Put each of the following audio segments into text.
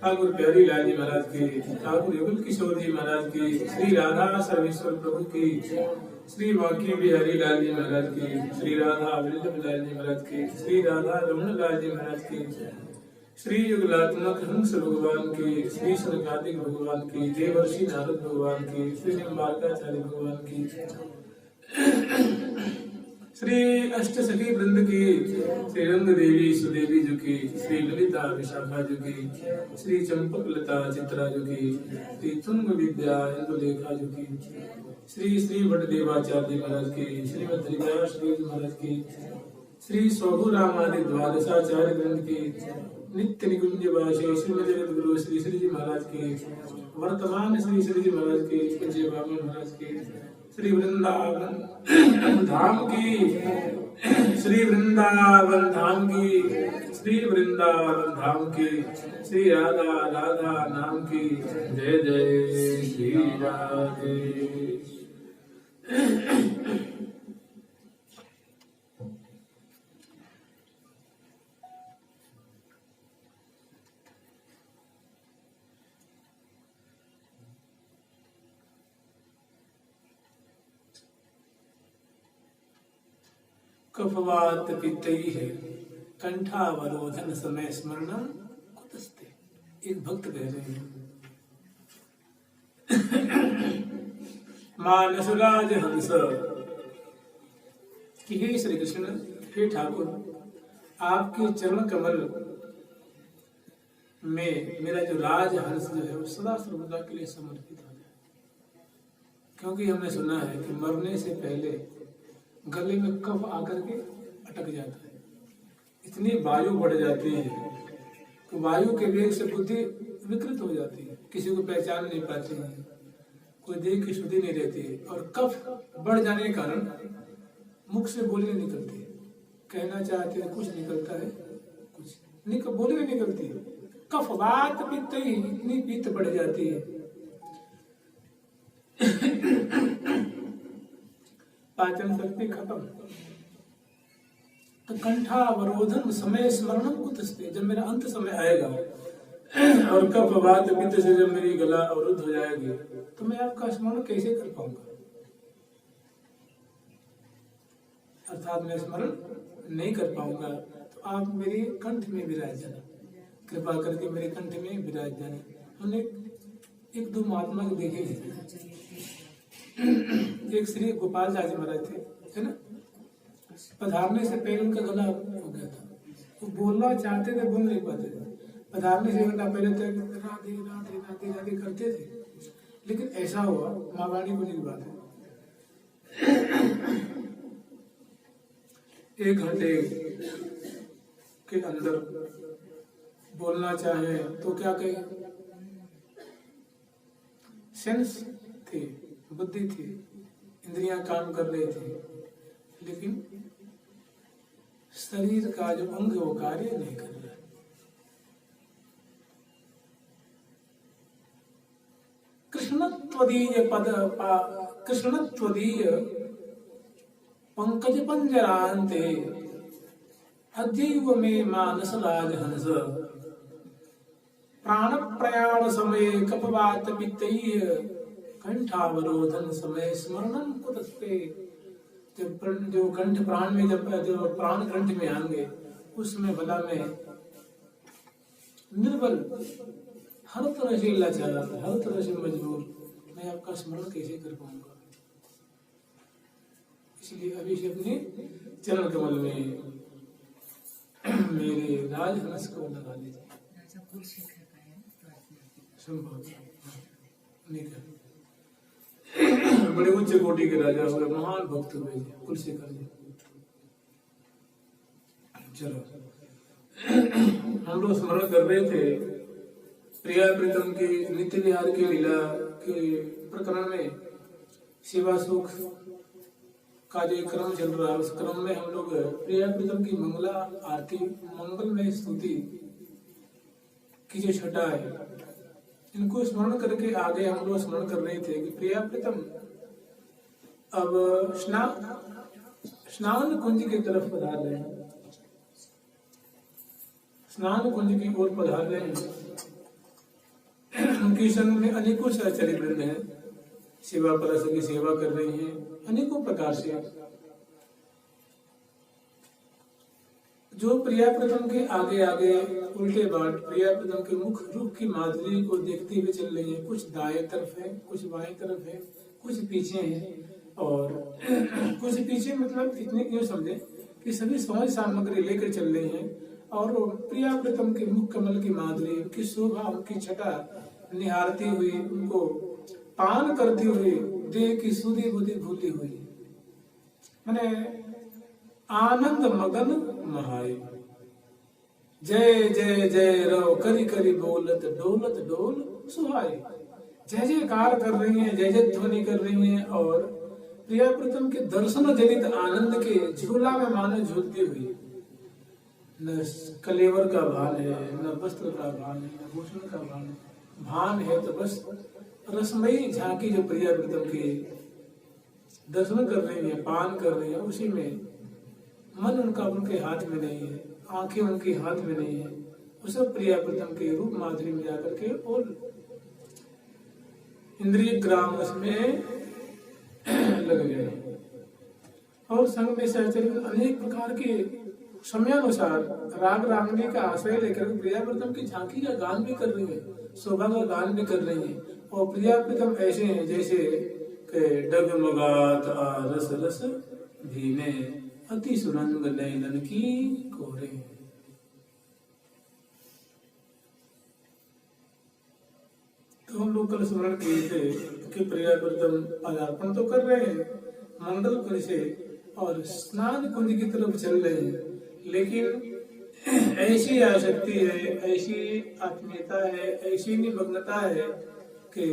ठाकुर प्यारी लाल जी महाराज की, ठाकुर युगल किशोर जी महाराज की, श्री राधा सर्वेश्वर प्रभु की, श्री बांकी बिहारी लाल जी महाराज की, श्री राधा वल्लभ लाल जी महाराज की, श्री राधा रमण लाल जी महाराज की, श्री युगलात्मक हंस भगवान की, श्री सनकादिक भगवान की, देवर्षि नारद भगवान की, श्री निम्बारकाचार्य भगवान की, श्री अष्ट सखी वृंद की, श्री रंग देवी सुदेवी जी की, श्री ललिता विशाखा जी की, श्री चंपक लता चित्रा जी की, श्री तुंग विद्या इंदुलेखा जी की, श्री श्री वटदेवाचार्य महाराज की, श्रीमद हरिदास श्री महाराज की, श्री स्वभु रामादि द्वादशाचार्य वृंद की, नित्य निकुंज वासी श्रीमद जगत गुरु श्री श्री जी महाराज की, वर्तमान श्री श्री जी महाराज की, पूज्य बामन महाराज की, श्री वृंदावन धाम की, श्री वृंदावन धाम की, श्री वृंदावन धाम की, श्री राधा राधा नाम की, जय जय श्री राधे। कफवात पित्तई है कंठावरोधन समय स्मरणम कुतस्ते। एक भक्त कह रहे हैं, मानसराज हंस कि हे श्री कृष्ण, हे ठाकुर, आपके चरण कमल में मेरा जो राज हंस जो है वो सदा सर्वदा के लिए समर्पित हो जाए। क्योंकि हमने सुना है कि मरने से पहले गले में कफ आकर के अटक जाता है, इतनी वायु बढ़ जाती है तो वायु के वेग से बुद्धि विकृत हो जाती है, किसी को पहचान नहीं पाती है, कोई देह की शुद्धि नहीं रहती है, और कफ बढ़ जाने के कारण मुख से बोली नहीं निकलती है, कहना चाहते हैं कुछ निकलता है, कुछ बोली नहीं निकलती है। कफ बात पित्त ही इतनी पित्त बढ़ जाती है, पाचन शक्ति खत्म। तो कंठावरोधन समय स्मरणम कुतस्ते, जब मेरा अंत समय आएगा और कफ वात पित्त से जब मेरी गला अवरुद्ध हो जाएगी तो मैं आपका स्मरण कैसे कर पाऊंगा, अर्थात मैं स्मरण नहीं कर पाऊंगा। तो आप मेरे कंठ में विराज जाना, कृपा करके मेरे कंठ में विराज जाना। हमने एक दो महात्मा को देखे हैं, एक श्री गोपाल दास महाराज थे, है ना, पधारने से पहले उनका गला हो गया था, वो बोलना चाहते थे, बोल नहीं पाते थे। पधारने से घंटा पहले तक राधे राधे राधे राधे करते थे, लेकिन ऐसा हुआ, माँ वाणी को नहीं बात है, 1 घंटे के अंदर बोलना चाहे तो क्या कहे, सेंस थी, बुद्धि थी, इंद्रियां काम कर रही थी, लेकिन शरीर का जो अंग वो कार्य नहीं कर रहा। कृष्णत्वदीय पंकज पंजरांते अद्यैव मे मानस राजहंस प्राण प्रयाण समय कपवात पित्तैः कंठावरोधन समय स्मरणम कुतस्ते। जो कंठ प्राण में जब जो प्राण कंठ में आएंगे उसमें भला में निर्बल, हर तरह से लाचार, हर तरह से मजबूर, मैं आपका स्मरण कैसे कर पाऊंगा। इसलिए अभी से अपने चरण कमल में मेरे राजहंस को लगा लीजिए। संभव नहीं कर बड़े उच्च कोटि के राजा हुए, महान भक्त हुए कुलशेखर जी। चलो हम लोग स्मरण कर रहे थे प्रिया प्रीतम के नित्य विहार की लीला के प्रकरण में सेवा सुख का जो क्रम चल रहा है, उस क्रम में हम लोग प्रिया प्रीतम की मंगला आरती मंगलमय स्तुति की जो छटा है, इनको स्मरण करके आगे हम लोग स्मरण कर रहे थे कि प्रिया प्रीतम अब स्नान कुंज की तरफ पधार रहे हैं, स्नान कुंज की ओर पधार रहे हैं। उनके संग में अनेकों सहचरी वृंद हैं, सेवा परस की सेवा कर रही हैं अनेकों प्रकार से। जो प्रिया प्रीतम के आगे आगे उल्टे बाट प्रिया प्रीतम के मुख रूप की माधुरी को देखते हुए चल रही है, कुछ दाएं तरफ है, कुछ बाएं तरफ है, कुछ पीछे है, और कुछ पीछे मतलब इतने क्यों समझे कि सभी समझ सामग्री लेकर चल रही हैं, और प्रिया प्रीतम के मुख कमल की माधुरी, उनकी शोभा, उनकी छटा निहारती हुई, उनको पान करती हुई, देह की सुधी बुद्धि भूली हुई, मैंने आनंद मगन महाई। जय जय जय रो करी करी बोलत डोलत डोल सुहाई। जय जयकार कर रही हैं, जय जय ध्वनि कर रही हैं, और प्रिया प्रीतम के दर्शन जनित आनंद के झूला में मानो झूलती हुई। न कलेवर का भान है, न वस्त्र का भान है, न भूषण का भान है, भान है तो बस रसमयी झांकी जो प्रिया प्रीतम के दर्शन कर रही है, पान कर रही है, उसी में मन उनका उनके हाथ में नहीं है, आंखें उनके हाथ में नहीं है, उस प्रिया प्रीतम के रूप माधुरी में जाकर के और इंद्रिय ग्राम उसमें लग गए। और संग में सहचरी अनेक प्रकार के समयानुसार राग रागनी का आश्रय लेकर प्रिया प्रीतम की झांकी का गान भी कर रही है, शोभा का गान भी कर रही है। और प्रिया प्रीतम ऐसे हैं जैसे डगमगात रस रस भीने अति सुरंग नयनन की कोरे। तो हम लोग कल स्मरण किए थे कि प्रिया प्रीतम पदार्पण तो कर रहे हैं मंगल कुंज से और स्नान कुंज की तरफ चल रहे हैं, लेकिन ऐसी आसक्ति है, ऐसी आत्मीयता है, ऐसी निमग्नता है कि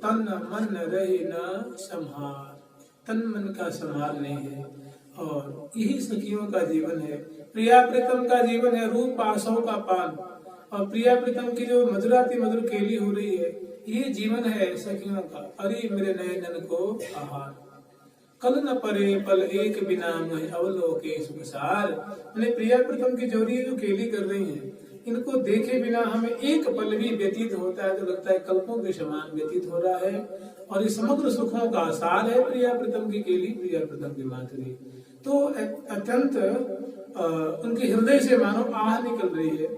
तन मन रहे न संहार, तन मन का संहार नहीं है। और यही सखियों का जीवन है, प्रिया प्रीतम का जीवन है रूप आसों का पान, और प्रिया प्रीतम की जो मधुराती मधुर केली हो रही है, ये जीवन है सखियों का। अरे मेरे नयनन को आहार, कल न परे पल एक बिना मोहि अवलोके सुखसार। मैंने प्रिया प्रीतम की जोड़ी जो केली कर रही हैं, इनको देखे बिना हमें एक पल भी व्यतीत होता है तो लगता है कल्पों के समान व्यतीत हो रहा है। और ये समग्र सुखों का सार है प्रिया प्रीतम की केली, प्रिया प्रीतम की माधुरी। तो अत्यंत उनके हृदय से मानो आह निकल रही है,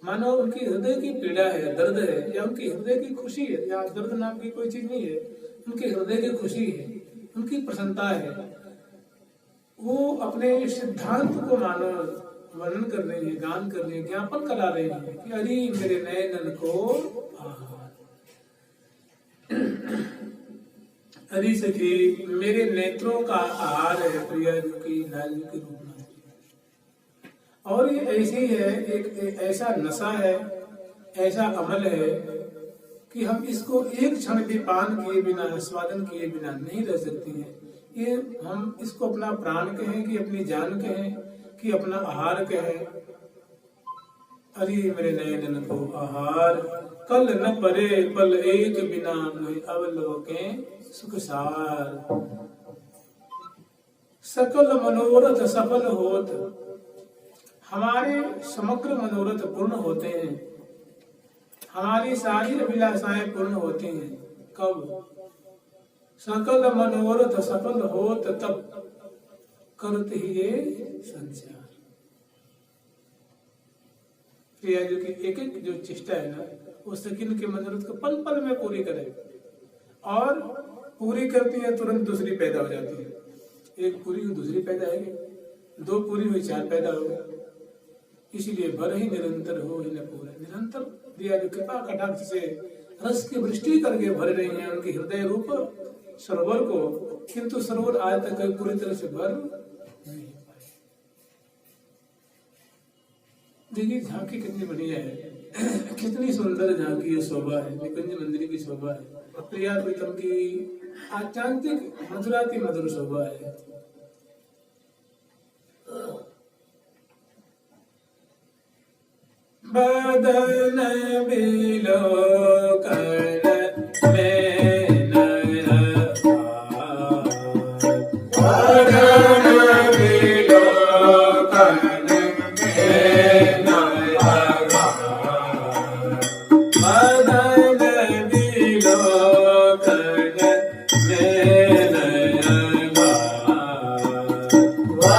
मानो उनकी हृदय की पीड़ा है, दर्द है, या उनकी हृदय की खुशी है, या दर्द नाम की कोई चीज नहीं है, उनके हृदय की खुशी है, उनकी प्रसन्नता है। वो अपने सिद्धांत को मानो वर्णन कर रहे हैं, गान कर रहे हैं, ज्ञापन करा रहे हैं कि अरे मेरे नयनन को आहार, अरे सखी मेरे नेत्रों का आहार है प्रिया जी की लाल जी की रूप में। और ये ऐसी है, एक ऐसा नशा है, ऐसा अमल है कि हम इसको एक क्षण भी पान किए बिना, स्वादन किए बिना नहीं रह सकते हैं। ये हम इसको अपना प्राण कहें कि अपनी जान कहें कि अपना आहार कहें। अरे मेरे नयनन को आहार, कल न परे पल एक बिना मोहि अवलोके सुखसार। सकल मनोरथ सफल होत, हमारे समग्र मनोरथ पूर्ण होते हैं, हमारी सारी अभिलाषाएं पूर्ण होती हैं। कब? सकल मनोरथ सफल होत तब करते ही ये संचार। प्रिया जी की एक एक जो चेष्टा है ना, वो सकिन के मनोरथ को पल पल में पूरी करे, और पूरी करती है तुरंत दूसरी पैदा हो जाती है। एक पूरी हुई दूसरी पैदा है, दो पूरी हुई चार पैदा हो गए। इसलिए भर ही निरंतर हो ही न पूरा। निरंतर प्रिया जो कृपा कटाक्ष से रस की वृष्टि करके भर रही हैं उनके हृदय रूप सरोवर को, किंतु सरोवर आज तक पूरी तरह से भर नहीं पाए। देखिए झांकी कितनी बढ़िया है, कितनी सुंदर झांकी है, शोभा है, निकुंज मंदिर की शोभा है, प्रिया प्रीतम की आत्यांतिक मधुराति मधुर शोभा है। बदन बिलोकन में नयना, बदन बिलोकन में नयना, बदन बिलोकन में नयना, बदन बिलोकन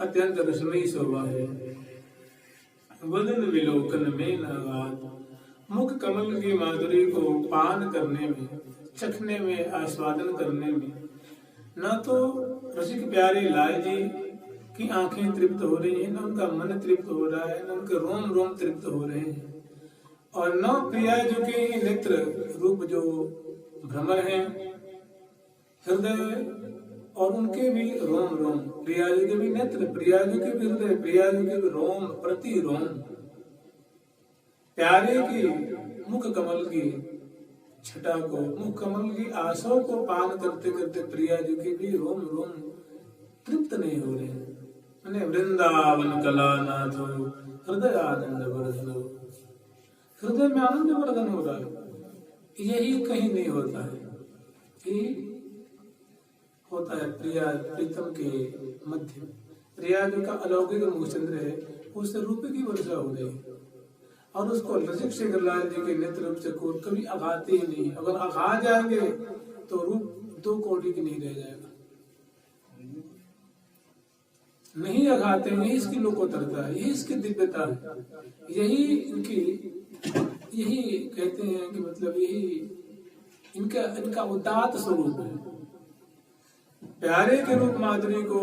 अत्यंत रसमयी शोभा है। वदन विलोकन में नगात, मुख कमल की माधुरी को पान करने में, चखने में, आस्वादन करने में न तो रसिक प्यारे लाल जी की आंखें तृप्त हो रही हैं, न उनका मन तृप्त हो रहा है, न उनके रोम रोम तृप्त हो रहे हैं, और न प्रिया जो के नेत्र रूप जो भ्रमर हैं, हृदय और उनके भी रोम रोम, प्रियाजू के भी नेत्र, प्रियाजू के भी हृदय, प्रियाजू के भी रोम प्रति रोम, प्यारे की मुख कमल की छटा को, मुख कमल की आशाओं को पान करते करते प्रियाजू के भी रोम रोम तृप्त नहीं हो रहे हैं। वृंदावन कला नाथ हृदय आनंद वर्धन, हृदय में आनंद वर्धन हो रहा है, यही कहीं नहीं होता है। यही होता है प्रिया प्रीतम के मध्य। प्रिया जो का अलौकिक मुखचंद्र है, उससे रूप की वर्षा हो रही है। और उसको रसिक शेखरलाल जी के नेत्र रूप से कभी आघाते ही नहीं। अगर आघा जाएंगे तो रूप 2 कोटि की नहीं रह जाएगा। नहीं अघाते, यही इसकी लोकोत्तरता है, यही इसकी दिव्यता है, यही इनकी, यही कहते हैं कि मतलब यही इनका उदात्त स्वरूप है। प्यारे के रूप माधुरी को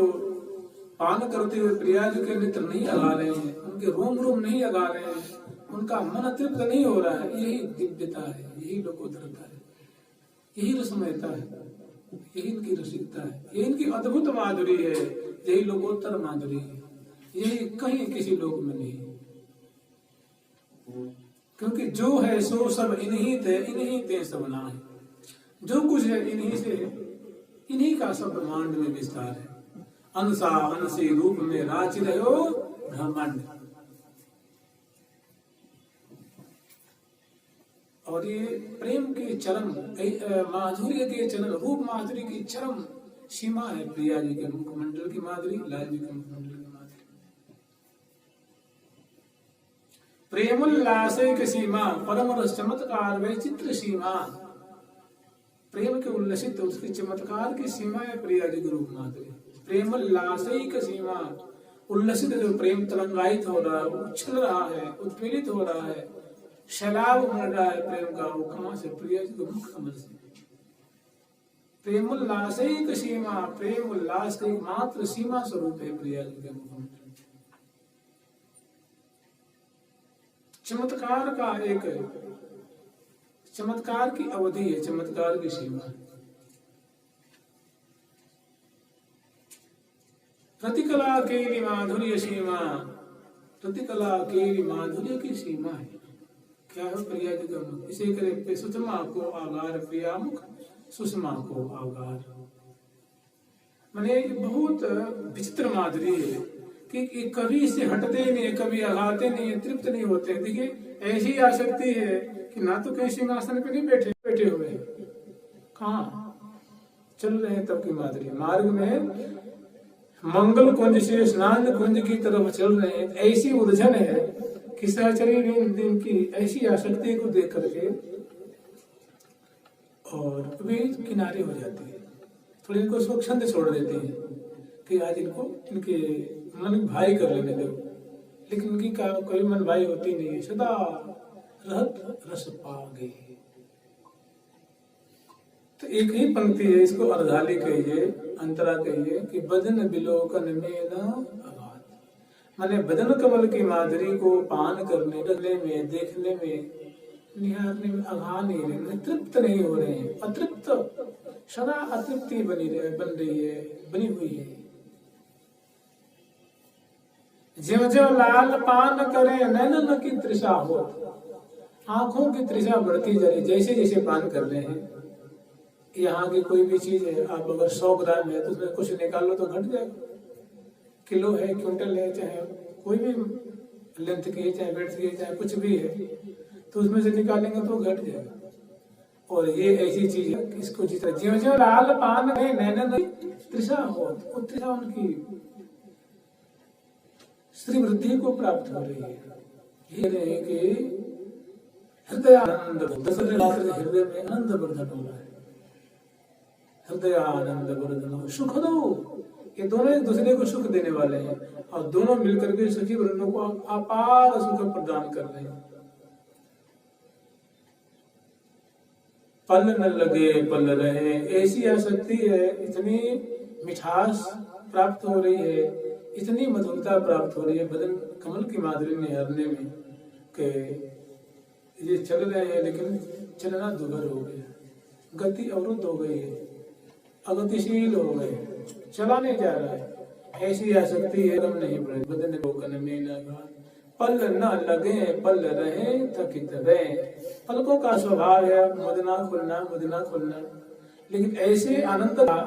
पान करते हुए प्रिया जी के नेत्र नहीं अगा रहे हैं, उनके रोम रोम नहीं अगा रहे हैं, उनका मन तृप्त नहीं हो रहा है, यही दिव्यता है, यही लोकोत्तरता है, यही रसमयता है, यही इनकी रसिकता है, यही इनकी अद्भुत माधुरी है, यही लोकोत्तर माधुरी है, यही कहीं किसी लोक में नहीं। क्योंकि जो है सो सब इन्हीं थे, इन्हीं ते सब ना है। जो कुछ है इन्हीं से, इन्हीं का सब ब्रह्मांड में विस्तार है। अंसा अंशी रूप में राचि रहो ब्रह्मांड। और ये प्रेम के चरम, माधुर्य के चरम, रूप माधुर्य की चरम सीमा है प्रिया जी के मुखमंडल की माधुरी, लाल जी के मुखमंडल की माधुरी। प्रेमोल्लासे की सीमा, परम रस चमत्कार वे चित्र सीमा। प्रेम के उल्लसित उसके चमत्कार की सीमा है प्रिया जी के रूप माधुरी। प्रेमोल्लासे की सीमा, उल्लसित जो प्रेम तरंगायित हो रहा है, उछल रहा है, उत्पीड़ित हो रहा है, शैलाब उमड़ रहा है प्रेम का, वो कहां से? प्रिया जी के मुख कमल से। प्रेम उल्लास की सीमा, प्रेम उल्लास की मात्र सीमा स्वरूप है प्रिया जी के मुख। चमत्कार का एक, चमत्कार की अवधि है, चमत्कार की सीमा। प्रतिकला के माधुर्य सीमा, प्रतिकला के माधुर्य की सीमा है। क्या है प्रिया जी का मुख? इसे करे सुषमा को आगार, प्रिया मुख सुषमा को आगार। मैंने बहुत विचित्र माधुरी है कि कभी इससे हटते नहीं, कभी आघाते नहीं, तृप्त नहीं होते। देखिए ऐसी आसक्ति है कि ना तो कहीं सिंहासन पे नहीं बैठे हुए, कहाँ चल रहे हैं तब की माधुरी। मार्ग में मंगल कुंज से स्नान कुंज की तरफ चल रहे हैं, ऐसी उलझन है कि सहचरी दिन की ऐसी आसक्ति को देख करके और वे किनारे हो जाते हैं, थोड़ी इनको स्वच्छंद छोड़ देते हैं कि आज इनको इनके मन भाई कर लेने दो। लेकिन इनकी कोई मन भाई होती नहीं है, सदा रहत रस पा गई। तो एक ही पंक्ति है, इसको अर्धाली कहिए, अंतरा कहिए कि बदन बिलोकन में न अगाध। माने बदन कमल की माधुरी को पान करने, रखने में, देखने में, निहारने में अघा नहीं रहे, तृप्त नहीं हो रहे हैं, अतृप्त, सदा अतृप्ति बन रही है, बनी हुई है। ज्यों ज्यों लाल पान करे नैनन की तृषा हो, आंखों की तृषा बढ़ती जा रही, जैसे जैसे पान कर रहे हैं। यहाँ की कोई भी चीज है, आप अगर 100 ग्राम है तो उसमें कुछ निकालो तो घट जाएगा। किलो है, क्विंटल है, चाहे कोई भी लेंथ की है, चाहे ब्रेड्थ की है, चाहे कुछ भी है, तो उसमें से निकालेंगे तो घट जाएगा। और ये ऐसी चीज है, इसको जिस तरह ज्यों ज्यों लाल पान में नैनन तृषा हो, वो तृषा उनकी श्री वृद्धि को प्राप्त हो रही है। ये कि हृदय आनंद, हृदय में आनंद वर्धन हो रहा है, हृदय आनंद वर्धन सुख दो। ये दोनों एक दूसरे को सुख देने वाले हैं और दोनों मिलकर के सखी वृंदों को अपार सुख प्रदान कर रहे हैं। पल न लगे पल रहे, ऐसी आसक्ति है, इतनी मिठास प्राप्त हो रही है, इतनी मधुरता प्राप्त हो रही है बदन कमल की माधुरी निहारने में कि ये चल रहे हैं लेकिन चलना दुभर हो गया, गति अवरुद्ध हो गई है, अगतिशील हो गए, चला नहीं जा रहा है। ऐसी आसक्ति है, हम नहीं पड़े बदन लोकन में न पल न लगे पल रहे थकित रहे। पलकों का स्वभाव है मुदना खुलना, मुदना खुलना, लेकिन ऐसे आनंद का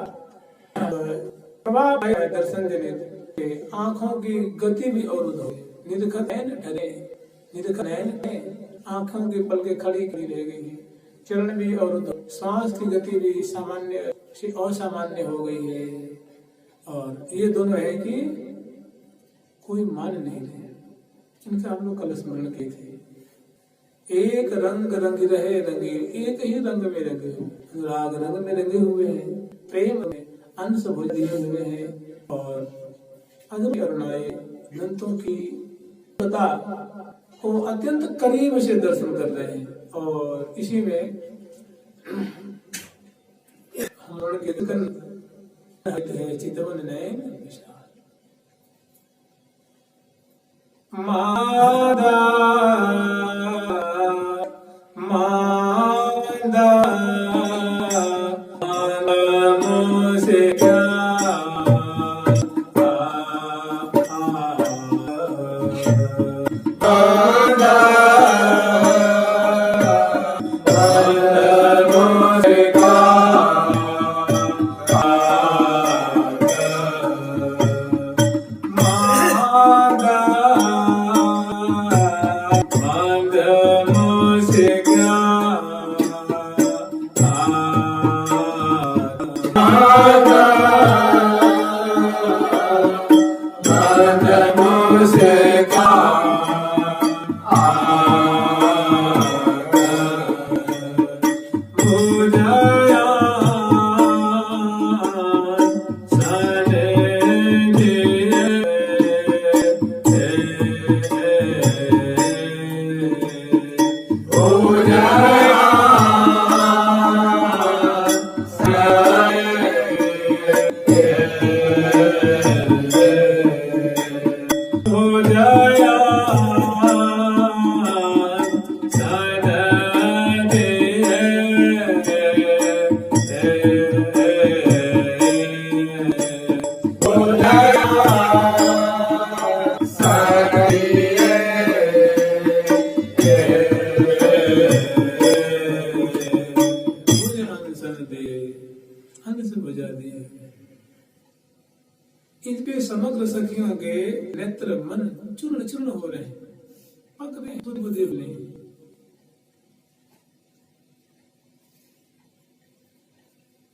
प्रभाव है दर्शन देने, आंखों की गति भी अवरुद्ध हो, निरखत नैन ढरे, निरखत नैन, आंखों की पलकें खड़ी खड़ी रह गई है, चरण भी अवरुद्ध, श्वास की गति भी सामान्य से असामान्य हो गई है। और ये दोनों है कि कोई मान नहीं रहे, इनका हम लोग कल स्मरण किए थे। एक रंग रंग रहे रंगील, एक ही रंग में रंगे, अनुराग रंग में रंगे हुए हैं, प्रेम में अंश भुज दिए हुए हैं और अद्भुत करुणाएं अनंतों की पता को अत्यंत करीब से दर्शन कर रहे हैं। और इसी में हम लोग है चितवन नयन विशाल मादा मादा मुझसे क्या इनके समग्र सखियों के नेत्र मन चूर्ण चूर्ण हो रहे हैं, पक रहे हैं, देव ने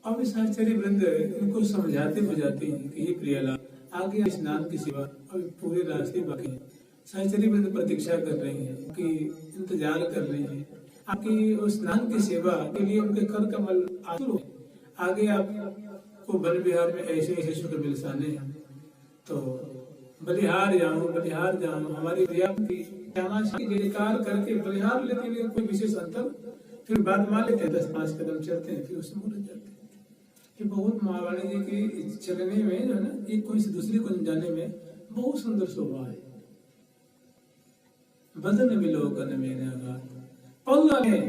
अब इस आचार्य वृंद इनको समझाते बुझाते हैं कि ये प्रियला आगे स्नान की सेवा अभी पूरे रास्ते बाकी है। साचार्य वृंद प्रतीक्षा कर रहे हैं कि इंतजार कर रहे हैं आपकी उस स्नान की सेवा के लिए उनके कर कमल आतुर हो। आगे आपको बल विहार में ऐसे ऐसे शुक्र बिलसाने हैं तो बलिहार जाऊं हमारी प्रिया की जयकार करके बलिहार लेते हैं कोई विशेष अंतर, फिर बाद मान लेते हैं 10-5 कदम चलते हैं, फिर उससे मुड़ जाते हैं। ये बहुत महारानी जी की चलने में जो है ना, एक कोई से दूसरी को जाने में बहुत सुंदर शोभा है। बदन विलोकन में आघात पल्ला में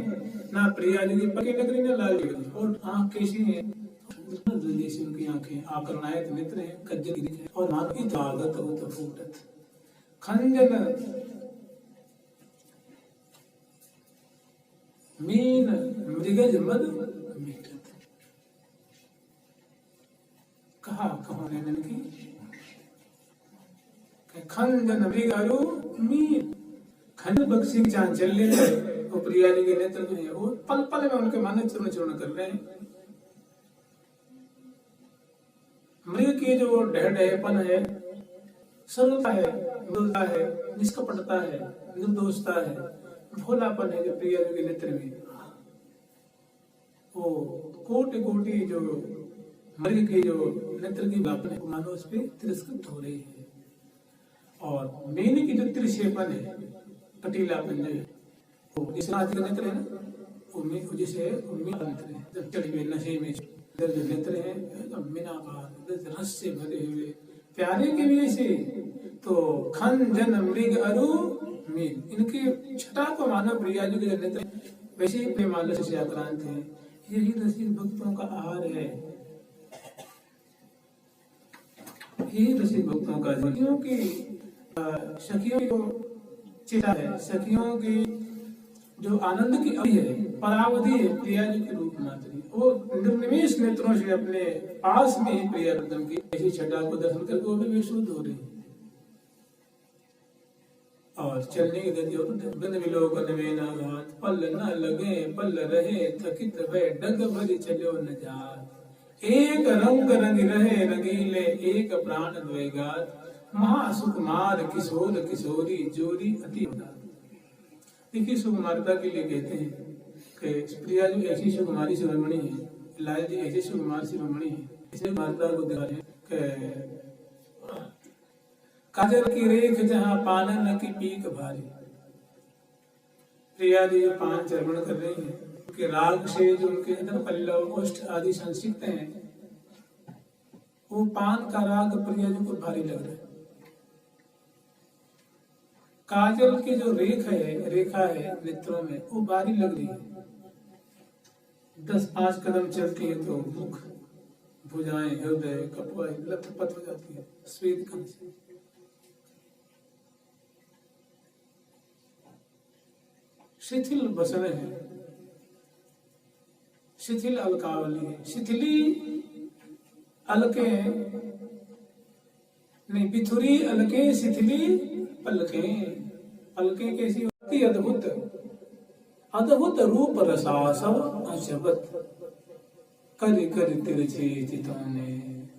ना प्रिया जी पकी नगरी न लाल जी और आंख कैसी है जैसी उनकी आंखें आकर्णायत नेत्र हैं, कज्जल है और मानवी तागत हो तो फूटत खंजन मीन मृगज मद मीटत। कहा कहो नैनन की खंजन मृगारू मीन खंड बक्सी चांचल्य है वो प्रिया जी के नेत्र में है, वो पल पल में उनके मन चूर्ण चूर्ण कर रहे हैं। मृग की जो ढहढहेपन है, सरलता है, मृदुलता है, निष्कपटता है, निर्दोषता है, भोलापन है जो प्रिया जी के नेत्र में, वो कोटि कोटि जो मृग की जो नेत्र की बापन है मानो उस पर तिरस्कृत हो रही है। और मेन की जो त्रिशेपन है, कटीलापन जो है, वो जिस रात का नेत्र है ना, वो जिसे उम्मीद नेत्र है, जब चढ़ी हुए नशे में जो नेत्र है मीनाकार रस से भरे हुए प्यारे के लिए से तो खंजन मृग अरु मीन, इनकी छटा को मानव प्रिया जी के नेत्र वैसे ही प्रेमालस से आक्रांत है। यही रसिक भक्तों का आहार है, यही रसिक भक्तों का क्योंकि सखियों को चिता है, सखियों की जो आनंद की अवधि है परावधि है प्रिया जी के रूप मात्र, वो निर्निमेष नेत्रों से अपने पास में ही प्रिया रत्न की ऐसी छटा को दर्शन करके वो भी विशुद्ध हो रही है। और चलने की गति और बन विलोकन में न घात पल न लगे पल रहे थकित वे डग भरी चलो न जात एक रंग रंग रहे रंगीले एक प्राण द्वैगात महासुकुमार किशोर किशोरी जोरी अति। देखिए सुकुमारता के लिए कहते हैं कि प्रिया जो ऐसी सुकुमारी शिरोमणि है, लाल जी ऐसे सुकुमार शिरोमणि है, इसे माता को दिखा रहे काजल की रेख जहाँ पानन की पीक भारी। प्रिया जी जो पान चर्पण कर रही है, उनके राग से जो उनके अंदर पल्लव ओष्ठ आदि संसिक्त हैं, वो पान का राग प्रिया जी को भारी लग रहा है। काजल की जो रेखा है नेत्रों में, वो भारी लग रही है। 10-5 कदम चलती है तो मुख, भुजाएं, हृदय, कपवा लथपथ हो जाती है स्वेद कण से। शिथिल बसन है, शिथिल अलकावली है, शिथिली अलके नहीं, बिथुरी अलके शिथिली पलके। पलके कैसी होती? अद्भुत अद्भुत रूप रसासव अजबत कर कर तिरछे चितौने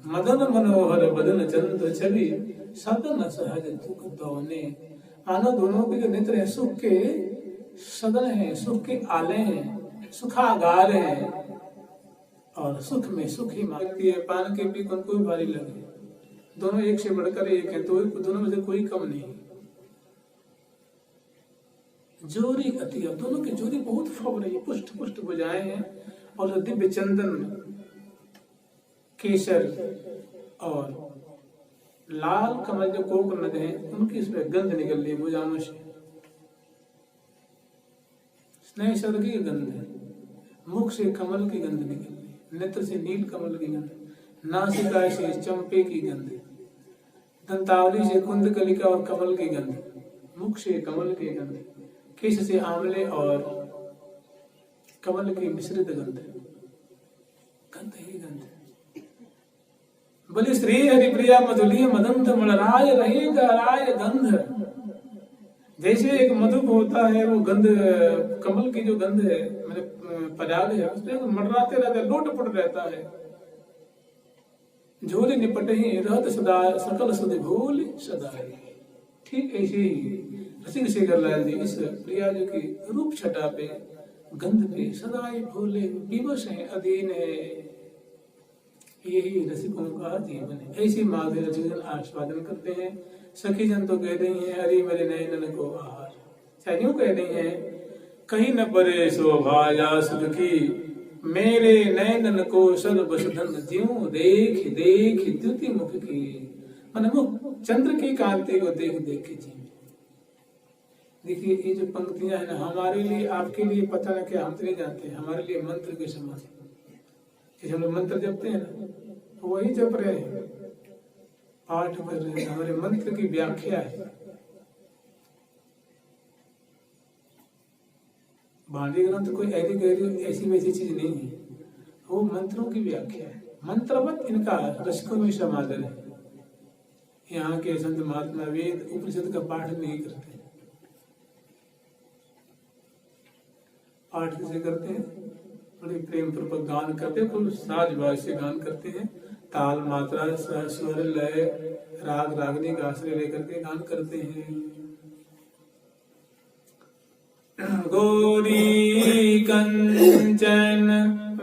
मदन मनोहर बदन चंद्र छवि सदन सहज दुख दौने। मानो दोनों के जो नेत्र है सुख के सदन है, सुख के आले हैं, सुखागार है और सुख में सुख ही मांगती है। पान के भी उनको भी भारी लगे, दोनों एक से बढ़कर एक है, तो दोनों में से कोई कम नहीं। जोरी अति, दोनों की जोरी बहुत फब रही है, पुष्ट पुष्ट भुजाएं हैं और दिव्य चंदन, केसर और लाल कमल जो कोक हैं, उनकी इसमें गंध निकल रही है भुजाओं से। स्नेह सर की गंध है, मुख से कमल की गंध निकल रही, नेत्र से नील कमल की गंध, नासिका से चंपे की गंध, दंतावली से कुंद कलिका और कमल की गंध, मुख से कमल की गंध, केश से आंवले और कमल की मिश्रित गंध, गंध ही गंध। बोले श्री हरिप्रिया मधुली मदंत मलराय रहेगा राय गंध। जैसे एक मधुप होता है, वो गंध कमल की जो गंध है, मेरे पराग है, उसमें मडराते रहते, लोटपट रहता है। झोले निपटे ही रहत सदा सकल सुध भूल सदा। ठीक ऐसे ही रसिक शेखर लाल जी इस प्रिया जी की रूप छटा पे, गंध पे सदाई भोले विवश है, अधीन है। यही रसिकों का जीवन है। ऐसी माधुर्य रसिकजन आस्वादन करते हैं। सखी जन तो कह रही है, अरे मेरे नयनन को आहार। चाहे यूं कह रही है, कहीं न परे शोभा या सुख की, मेरे नयनन को सर्व सुधन ज्यों देख देख द्युति मुख की। मन मुख चंद्र की कांति को देख देख के जी। देखिए ये जो पंक्तियां है ना, हमारे लिए आपके लिए पता न क्या, हम तो नहीं जानते, हमारे लिए मंत्र के समान। हम लोग मंत्र जपते हैं ना, वही जप रहे हैं, पाठ कर रहे हैं, हमारे मंत्र की व्याख्या है। भांडी ग्रंथ कोई ऐसी वैसी चीज नहीं है, वो मंत्रों की व्याख्या है। मंत्रवत इनका रसिकों में समादर है। यहाँ के संत महात्मा वेद उपनिषद का पाठ नहीं करते। पाठ किसे करते हैं? बड़े प्रेम पूर्वक गान करते हैं, खूब साज बाज से गान करते हैं। ताल मात्रा स्वर लय राग रागनी का आश्रय लेकर के गान करते हैं। गौरी कंचन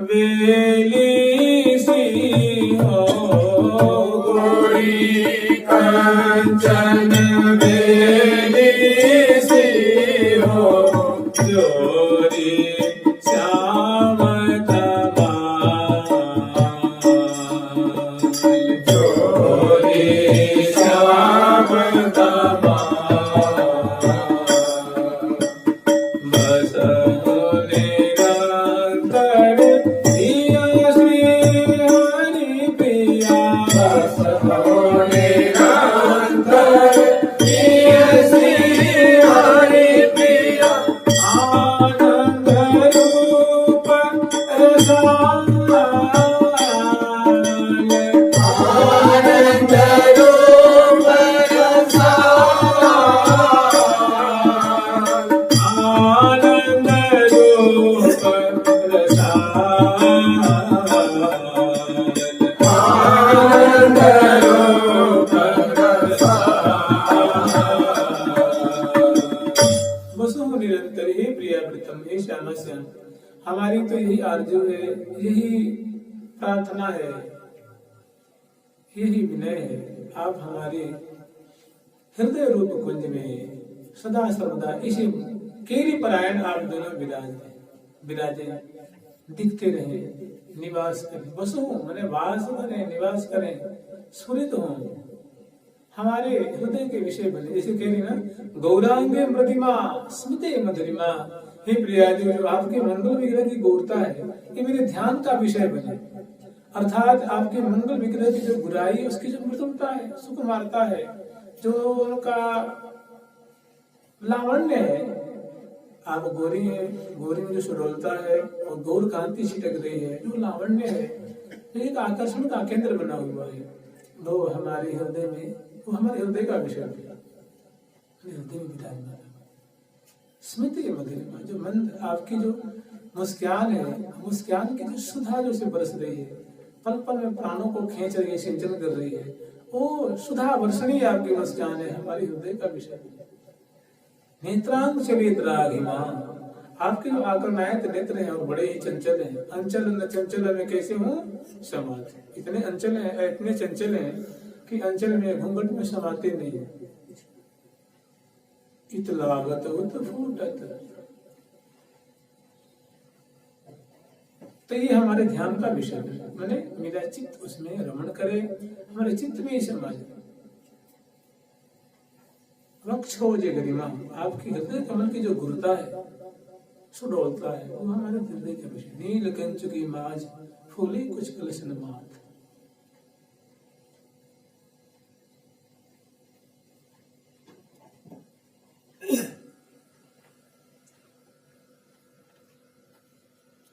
वेली सी हो, गौरी कंचन वेली सी हो, जोरी श्याम तमाल, जोरी श्याम तमाल। बस निरंतर दिया श्री हरि प्रिया, बस निरंतर दिया वसु निरंतर हे प्रियावृतम हे श्यामा श्याम। हमारी तो यही आरजू है, यही प्रार्थना है, यही विनय है, आप हमारे हृदय रूप कुंज में सदा सर्वदा इसी केरी परायण आप दोनों विराजे, दिखते रहे, निवास करें। वसु माने वास बने, निवास करें, स्फुरित हो, हमारे हृदय के विषय बने। जैसे कह रही ना, गौरांगे मृतिमा स्मृति मधुरिमा, हे प्रिया जो आपके मंगल विग्रह की गौरता है ये मेरे ध्यान का विषय बने। अर्थात आपके मंगल विग्रह की जो बुराई, उसकी जो मृदुलता है, सुकुमारता है, जो उनका लावण्य है, आप गोरी है, गोरी में जो सुडोलता है और गौर कांति छिटक रही है, जो लावण्य है, जो एक आकर्षण का केंद्र बना हुआ है, वो हमारे हृदय में, वो हमारे हृदय का विषय है, हृदय में विराजमान। स्मृति मधुरिमा, जो मंद आपकी जो मुस्कान है, मुस्कान की जो सुधा जो से बरस रही है, पल पल में प्राणों को खींच रही है, सिंचन कर रही है, वो सुधा वर्षणी आपकी मुस्कान है, हमारे हृदय का विषय है। नेत्रांग चलित रागिमा, आपके जो आकर्षणायत नेत्र हैं और बड़े ही चंचल हैं। अंचल न चंचल में कैसे हूँ समाते, इतने अंचल हैं, इतने चंचल हैं कि अंचल में घूंघट में समाते नहीं है। इतलागत उत फूटत, तो ये हमारे ध्यान का विषय है। मैंने मेरा चित्त उसमें रमण करे, हमारे चित्त में ही समा जाए। वक्षोजे गरिमा, आपकी हृदय कमल की जो गुरुता है, सुडोलता है, वो हमारे हृदय का विषय। नील कंचु की माज फूली कुछ कलशन मात,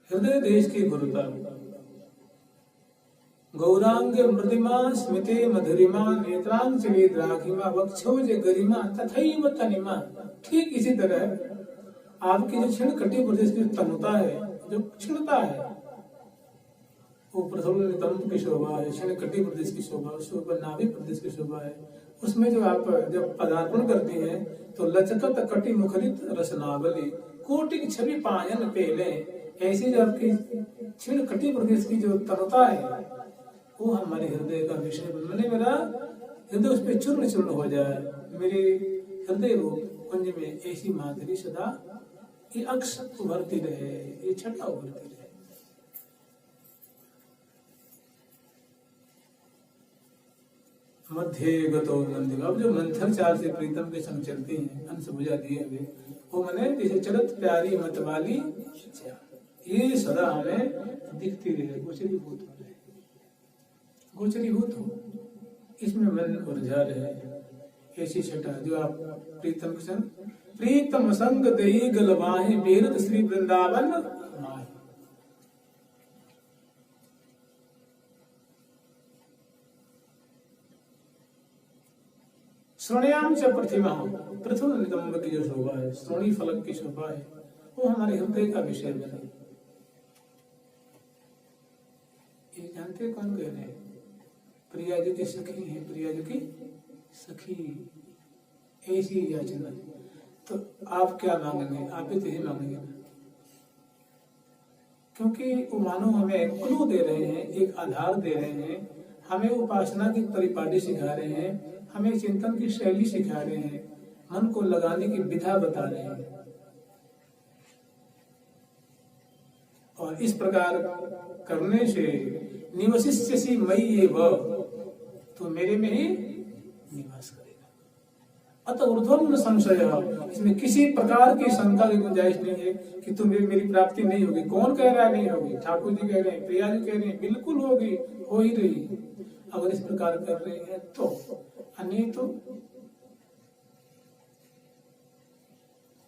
हृदय देश की गुरुता। गौरांग मृदिमा स्मिते मधुरिमा नेत्रांग चलित रागिमा वक्षोज गरिमा तथैव तनिमा, ठीक इसी तरह आपकी जो क्षण कटी प्रदेश की तनुता है, जो क्षणता है, वो प्रथम नितंब की शोभा है, क्षण कटी प्रदेश की शोभा, उसके ऊपर नाभि प्रदेश की शोभा है। उसमें जो आप जब पदार्पण करती हैं तो लचकत कटी मुखरित रसनावली कोटि छवि पायन पेले, ऐसी जो आपकी क्षीण कटी प्रदेश की जो तनुता है, वो हमारे हृदय का विषय बन। मैंने मेरा हृदय उस पर चूर्ण चूर्ण हो जाए, मेरे हृदय रूप कुंज में ऐसी माधुरी सदा ये अक्ष उभरती रहे, ये छटा उभरती रहे। मध्य गतो नंदी, अब जो मंथर चाल से प्रीतम के संग चलती हैं, अंश बुझा दिए हुए, वो मैंने जैसे चलत प्यारी मतवाली, ये सदा हमें दिखती रहे, गोचरीभूत हो रहे, गोचरीभूत हो, इसमें मन उलझा रहे। ऐसी छटा जो आप प्रीतम के संग, प्रीतम संग दही गलवाहे बेरत श्री वृंदावन माहे। श्रोणियाम च प्रतिमा, प्रथम नितंब की जो शोभा है, श्रोणी फलक की शोभा है, वो हमारे हृदय का विषय बने। ये जानते कौन कह रहे हैं? प्रिया जी की सखी है, प्रिया जी की सखी, ऐसी याचना। तो आप क्या मांगेंगे? आप भी तो यही मांगेंगे, क्योंकि वो मानो हमें क्लू दे रहे हैं, एक आधार दे रहे हैं, हमें उपासना की परिपाटी सिखा रहे हैं, हमें चिंतन की शैली सिखा रहे हैं, मन को लगाने की विधा बता रहे हैं। और इस प्रकार करने से निवसिष्यसि मयि एव, तो मेरे में ही निवास करेगा। अतः ऊर्ध्वं न संशय, इसमें किसी प्रकार की शंका की गुंजाइश नहीं है कि तुम्हें मेरी प्राप्ति नहीं होगी। कौन कह रहा है नहीं होगी? ठाकुर जी कह रहे हैं, प्रिया जी कह रहे हैं, बिल्कुल होगी, हो ही रही। अगर इस प्रकार कर रहे हैं तो, नहीं तो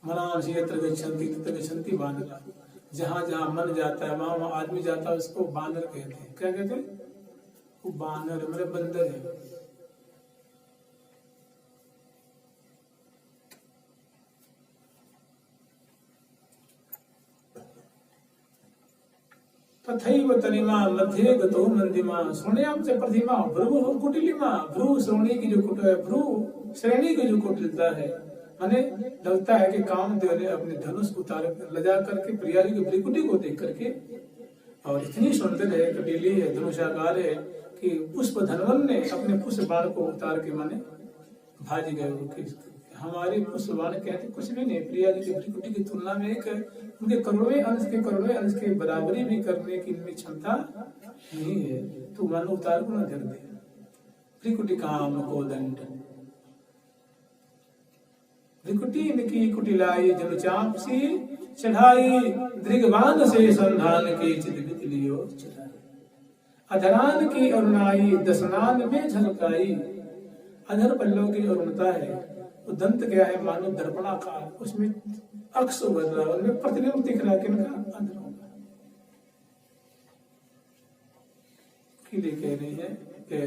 मनांसि यत्र गच्छन्ति तत्र गच्छन्ति बानरा, जहां जहां मन जाता है वहां वहां आदमी जाता है, उसको बानर कहते हैं। क्या कहते हैं? वो बानर मेरे बंदर है। तथैव तनिमा मध्ये गतो नंदिमा श्रोण्याम च प्रतिमा भ्रुव कुटिलिमा, भ्रू श्रोणी की जो कुट, भ्रू श्रेणी की जो कुटिलता है, माने लगता है कि कामदेव ने अपने धनुष उतार ले जा करके प्रिया जी की भ्रिकुटी को देख करके, और इतनी सुंदर है, कटीली है, धनुषाकार है कि पुष्प धनवन ने अपने पुष्प बाण को उतार के माने भाज गए कि हमारे पुष्प बाण कहते कुछ भी नहीं, प्रिया जी की भ्रिकुटी की तुलना में एक उनके करोड़वें अंश के बराबरी भी करने की इनमें क्षमता नहीं है, तो मानो उतार को न धर दे। भ्रिकुटी काम को दंड भ्रिकुटी इनकी कुटिलाई जल चाप सी चढ़ाई, दृगबान से संधान की चित लियो चढ़ाई, अधरान की अरुणाई दसनान में झलकाई। अधर पल्लों की अरुणता है, वो दंत क्या है मानो दर्पणाकार, उसमें अक्स उभर रहा है, उनमें प्रतिबिंब दिख रहा है किनका, अधर होगा। लिए कह रही है कि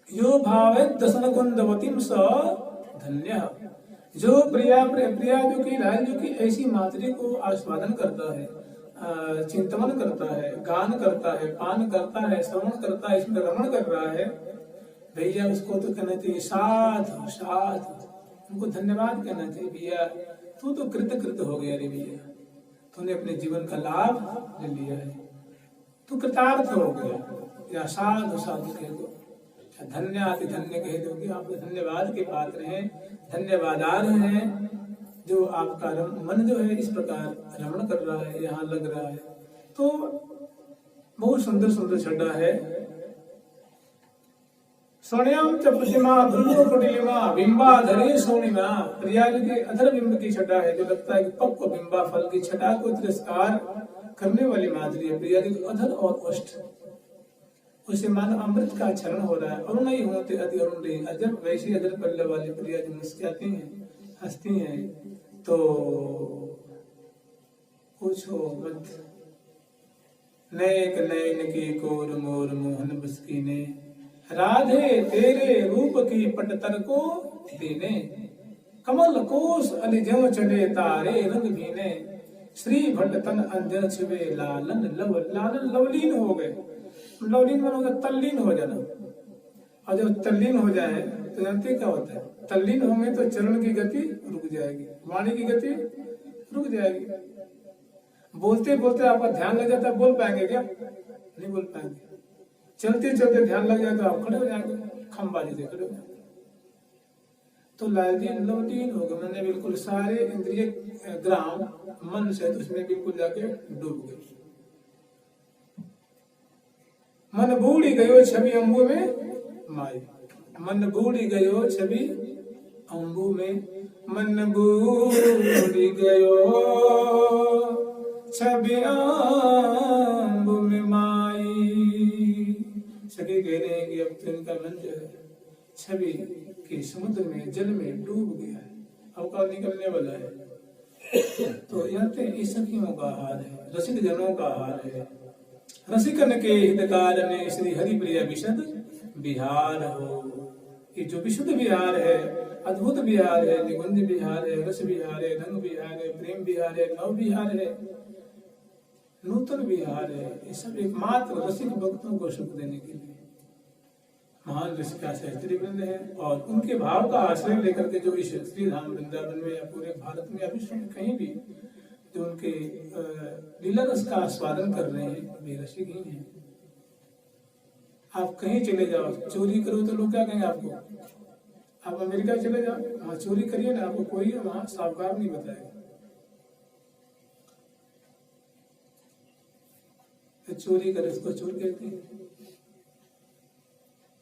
यो भावे दसन कुंदवतीम स धन्य, जो प्रिया जो की राय जो की ऐसी मातरी को आस्वादन करता है, चिंतन करता है, गान करता है, पान करता है, श्रवण करता है, इसमें रमण कर रहा है, भैया उसको तो कहना चाहिए साधु साधु, उनको धन्यवाद कहना चाहिए। भैया तू तो कृत हो गया रे भैया, तूने अपने जीवन का लाभ ले लिया है, तू कृतार्थ हो गया, या साधु साधु कह दो, धन्य अति धन्य कह दो कि आप धन्यवाद के पात्र हैं, धन्यवादार हैं, जो आपका मन जो है इस प्रकार रमण कर रहा है, यहाँ लग रहा है। तो बहुत सुंदर सुंदर छड़ा है। सोनियाम च प्रतिमा भ्रुवो कुटिलिमा बिंबाधरे सोनिमा, प्रिया जी के अधर बिंब की छटा है, जो लगता है कि पक्व बिंबा फल की छटा को तिरस्कार करने वाली माधुरी है। प्रिया जी के अधर और ओष्ठ, उसे मानो अमृत का चरण हो रहा है। अरुण नहीं होते अति अरुण रही, अजब वैसी अधर पल्ले वाली प्रिया जी मुस्कुराती हैं, हंसती हैं, तो पूछो मत। नैक नैन की कोर मोर मोहन बसकी ने, राधे तेरे रूप की पटतर को देने, कमल कोस अली ज्यों चढ़े तारे रंग भीने, श्री भट्ट तन अंजन छिवे लालन लालन लवलीन हो गए। लवलीन मन होगा तल्लीन हो जाना, और जब तल्लीन हो जाए तो जानते क्या होता है, तल्लीन होंगे तो चरण की गति रुक जाएगी, वाणी की गति रुक जाएगी। बोलते बोलते आपका ध्यान लग जाता है, बोल पाएंगे क्या? नहीं बोल पाएंगे। चलते चलते ध्यान लग जाए तो आप खड़े हो जाएंगे, खम्बाजी से खड़े हो जाएंगे। तो लालजीन लवलीन हो गए, मैंने बिल्कुल सारे इंद्रिय ग्राम मन से उसमें बिल्कुल जाके डूब गए। मन बूढ़ी गयो छवि अम्बू में माई, मन बूढ़ी गयो छवि अम्बू में, मन बूढ़ी गयो छवि अम्बू में माई। सके कह रहे हैं कि अब तो इनका मन जो है छवि के समुद्र में जल में डूब गया है, अवकाश निकलने वाला है। तो यह सखियों का हाल है, रसिक जनों का हाल है। रसिकन के हितकार ने श्री हरि प्रिय विशद बिहार हो, ये जो विशुद्ध बिहार है, अद्भुत बिहार है, निकुंज बिहार है, रस बिहार है, रंग बिहार है, प्रेम बिहार है, नव बिहार है, नूतन बिहार है, ये सब एकमात्र रसिक भक्तों को सुख देने के लिए महान रसिका शास्त्री वृंद है। और उनके भाव का आश्रय लेकर के जो इस श्री धाम वृंदावन में या पूरे भारत में अभी कहीं भी जो उनके लीला रस का आस्वादन कर रहे हैं, वे रसिक ही हैं। आप कहीं चले जाओ, चोरी करो तो लोग क्या कहेंगे आपको? आप अमेरिका चले जाओ, वहां चोरी करिए ना, आपको कोई वहां सावकार नहीं बताएगा। चोरी करे उसको चोर कहते हैं,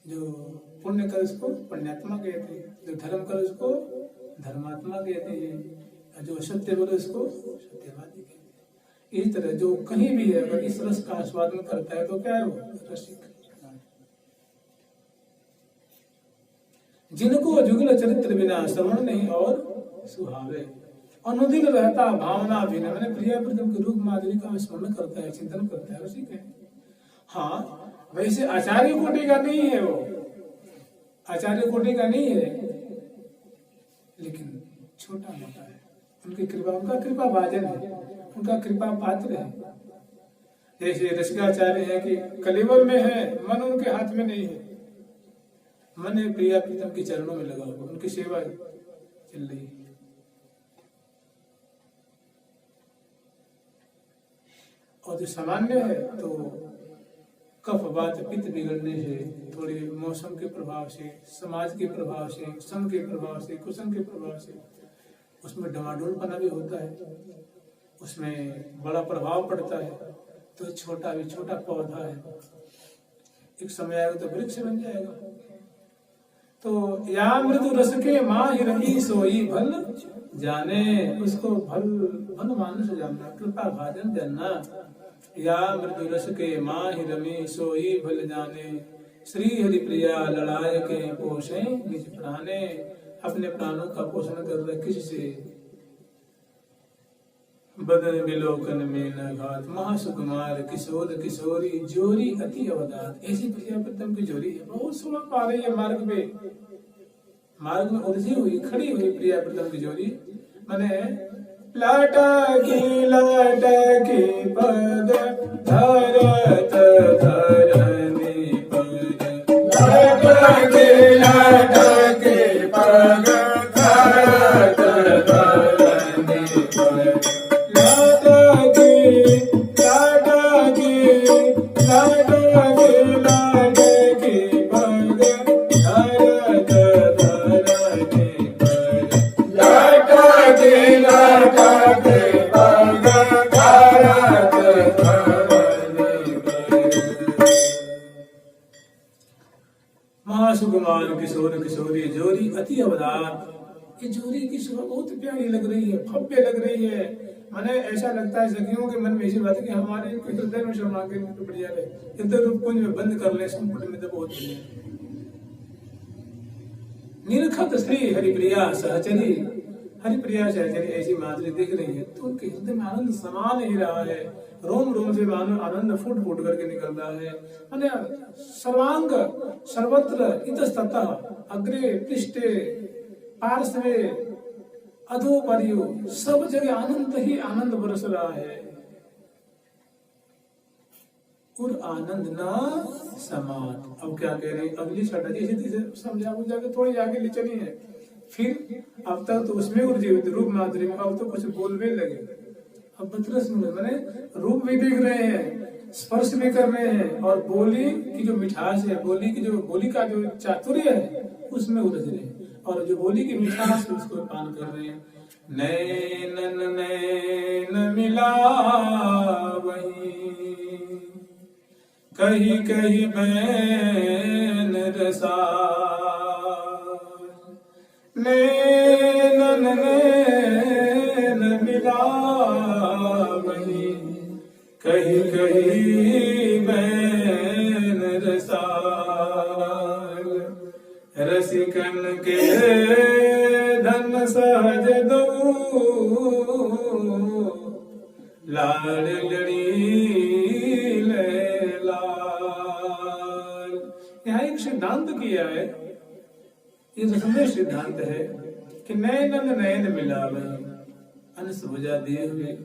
जो पुण्य करे उसको पुण्यात्मा कहते हैं, जो धर्म करे उसको धर्मात्मा कहते हैं, जो सत्य बोले उसको सत्यवादी कहते हैं। इस तरह जो कहीं भी है अगर इस रस का आस्वादन करता है तो क्या है वो रसिक। जिनको जुगल चरित्र बिना श्रवण नहीं और सुहावे, अनुदिन रहता भावना बिना, मैंने प्रिया प्रीतम के रूप माधुरी का स्मरण करता है, चिंतन करता है, रसिक है। हाँ वैसे आचार्य कोटि का नहीं है वो, आचार्य कोटि का नहीं है, लेकिन छोटा मोटा है। उनकी कृपा, उनका कृपा भाजन है, उनका कृपा पात्र है। जैसे रसिकाचार्य है कि कलेवर में है, मन उनके हाथ में नहीं है, मन है प्रिया प्रीतम के चरणों में लगा हुआ, उनकी सेवा है। चल रही है। और जो सामान्य है तो कफ वात पित्त बिगड़ने से, थोड़ी मौसम के प्रभाव से, समाज के प्रभाव से, सम के प्रभाव से, कुसम के प्रभाव से उसमें डमाडोलपना भी होता है, उसमें बड़ा प्रभाव पड़ता है। तो छोटा भी छोटा पौधा है, एक समय आएगा तो वृक्ष बन जाएगा। तो या मृदु रस के माहि रही सोई भल जाने, उसको भल मानुष जानना, कृपा भाजन जानना। या मृदु रस के माहि रमी सोई भल जाने, श्री हरि प्रिया लड़ाए के पोषे निज प्राणे, अपने प्राणों का पोषण कर रहे किससे, बदन विलोकन में न घात, महासुकुमार किशोर किशोरी, जोरी अति अवदात। ऐसी प्रिया प्रीतम की जोरी है, बहुत सुबह पा रही है मार्ग में उलझी हुई खड़ी हुई प्रिया प्रीतम की जोरी। मैंने लाटा की पद धरत धरनी पद, लाटा की पद धरत धरनी पद, महासुकुमार किशोर किशोरी, जोरी अति अवदात। ये जोरी की शोभा बहुत प्यारी लग रही है, भव्य लग रही है। माने ऐसा लगता है सखियों के मन में ऐसी बात है कि हमारे हृदय में शर्मा के बढ़िया है, हृदय रूपकुंज में बंद कर ले, संपुट में तो बहुत बढ़िया। निरखत श्री हरिप्रिया सहचरी, हरिप्रिया सहचरी ऐसी माधुरी दिख रही है तो उनके हृदय में आनंद समान ही रहा है, रोम रोम से मानो आनंद फूट फूट करके निकल रहा है। माने सर्वांग सर्वत्र इतस्ततः अग्रे पृष्ठे पार्श्वे अधोपरियो सब जगह आनंद ही आनंद बरस रहा है। और आनंद न समात। अब क्या कह रहे, अगली छठा जैसे समझा बुझा के थोड़ी आगे ले चली है। फिर अब तक तो उसमें उर्जीवित रूप माधुरी में, अब तो कुछ बोलने लगे। अब बतरस में मैंने रूप भी देख रहे हैं, स्पर्श भी कर रहे हैं, और बोली की जो मिठास है, बोली का जो चातुर्य है उसमें उलझ रहे हैं, और जो बोली की मिठास है उसको पान कर रहे हैं। नैनन नैन मिला वही, कहीं कहीं बैन रसा, नैनन नैन मिला वही, कहीं कहीं बैन रसा, रसिकन के धन सहज दो, लाड़ लड़ी लैला। यहाँ एक सिद्धांत किया है, ये दसवें सिद्धांत है कि नैनन नैन मिलावे, अंश भुजा दिए हुए,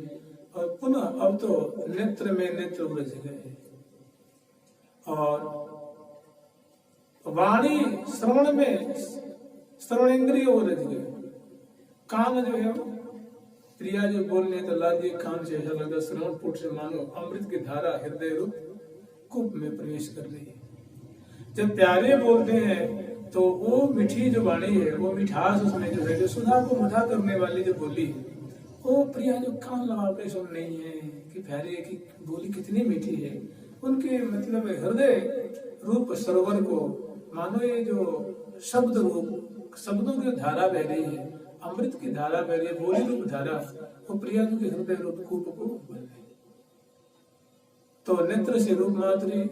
और पुनः अब तो नेत्र में नेत्र उलझ गए, और वाणी श्रवण में श्रवण इंद्रिय उलझ गए, कान जो है प्रिया जो बोलने तो लादिए कान से ऐसा लगता श्रवण पुट से मानो अमृत की धारा हृदय रूप कूप में प्रवेश कर रही है। जब प्यारे बोलते हैं तो वो मीठी जो वाणी है, वो मिठास उसमें जो है, जो सुधा को मधा करने वाली जो बोली है, वो प्रिया जो कान लगा के सुन रही है कि प्यारे की बोली कितनी मीठी है। उनके मतलब हृदय रूप सरोवर को मानो ये जो शब्द रूप शब्दों की धारा बह रही है, अमृत की धारा बह रही है, बोली रूप धारा, वो प्रिया के हृदय रूप कूप को बह रही। तो नेत्र से रूप माधुरी,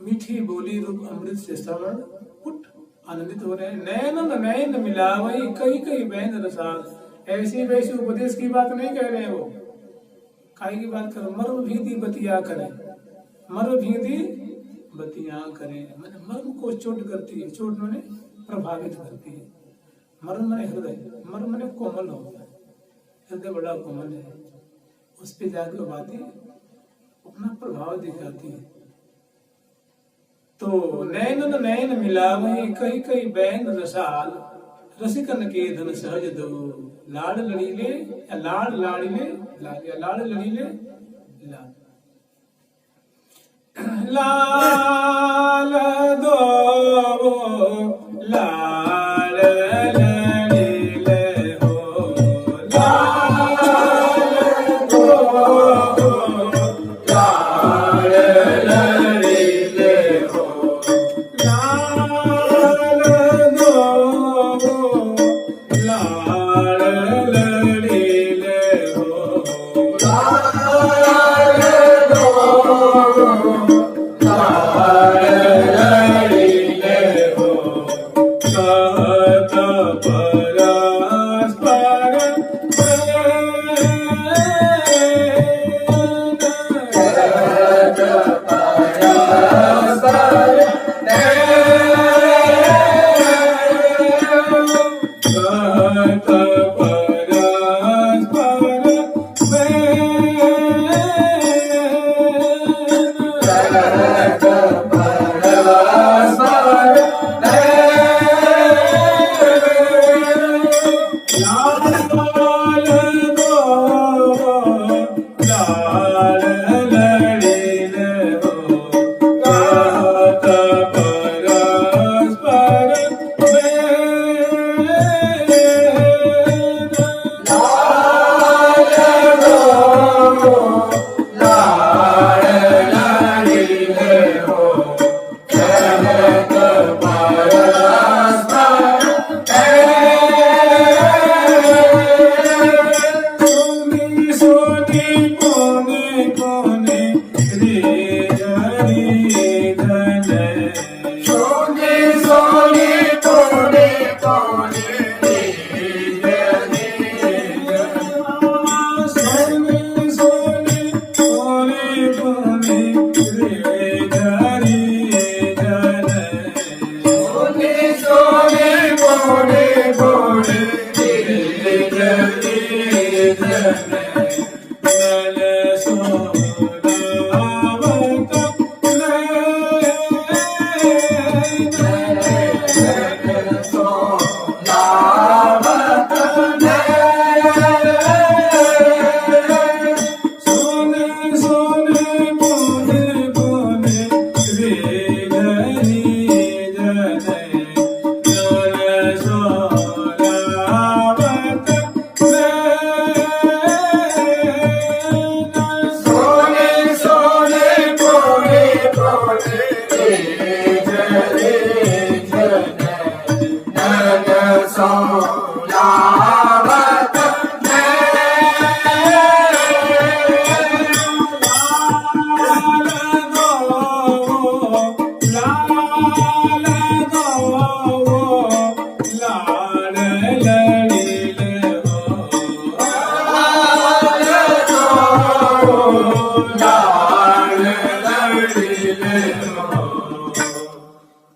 मीठी बोली रूप अमृत से श्रवण पुट आनंदित हो रहे हैं। नैन नैन मिलावई, कई कई बैन रसाल। ऐसी वैसी उपदेश की बात नहीं कह रहे हैं, वो काई की बात कर, मर्म भीति बतिया करें, मर्म भीति बतिया करें, मैंने मर्म को चोट करती है, चोट मैंने प्रभावित करती है। मर्म मैंने हृदय, मर्म मैंने कोमल हो गया, हृदय बड़ा कोमल है, उस पे जाकर बातें अपना प्रभाव दिखाती है। तो नैन नैन मिलावई, कई कई बैन रसाल, रसिकन के धन सहज दो, लाड़ लड़ीले या लाड़ लाड़ीले लाड़ या लाड़ लड़ीले लाड़ लाल दो लाड़ लड़ीले हो, लाल दो लाड़ लड़ीले हो, लाल दो लाड़ लड़ीले हो, लाल दो लाड़ लड़ीले हो, कहत परस्पर प्रेम, कहत परस्पर कहत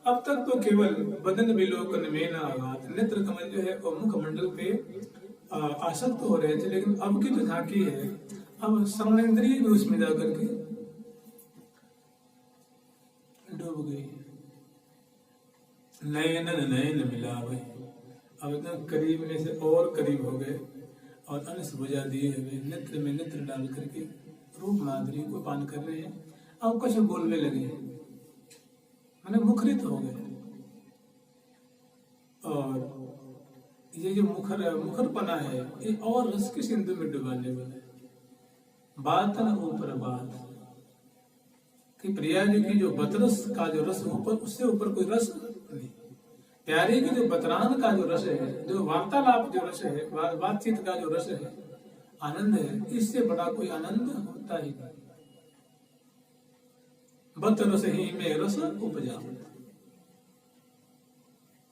अब तक तो केवल बदन विलोकन में ना आघात, नेत्र कमल जो है और मुख मंडल पे आसक्त हो रहे थे, लेकिन अब की जो झांकी है अब श्रवणेंद्रिय भी उसमें जाकर के डूब गई। नयन नयन मिलावे, अब एकदम करीब में से और करीब हो गए और अंश बुझा दिए हुए नेत्र में नेत्र डाल करके रूप माधुरी को पान कर रहे हैं। अब कुछ बोलने लगे, मैंने मुखरित हो गए और ये जो मुखरपना है ये और रस के सिंधु में डुबाने वाला है। बात न ऊपर बात कि प्रिया जी की जो बतरस का जो रस ऊपर, उससे ऊपर कोई रस नहीं। प्यारे की जो बतरान का जो रस है, जो वार्तालाप जो रस है, बातचीत का जो रस है, आनंद है, इससे बड़ा कोई आनंद होता ही नहीं। बतरस ही में रस उपजा,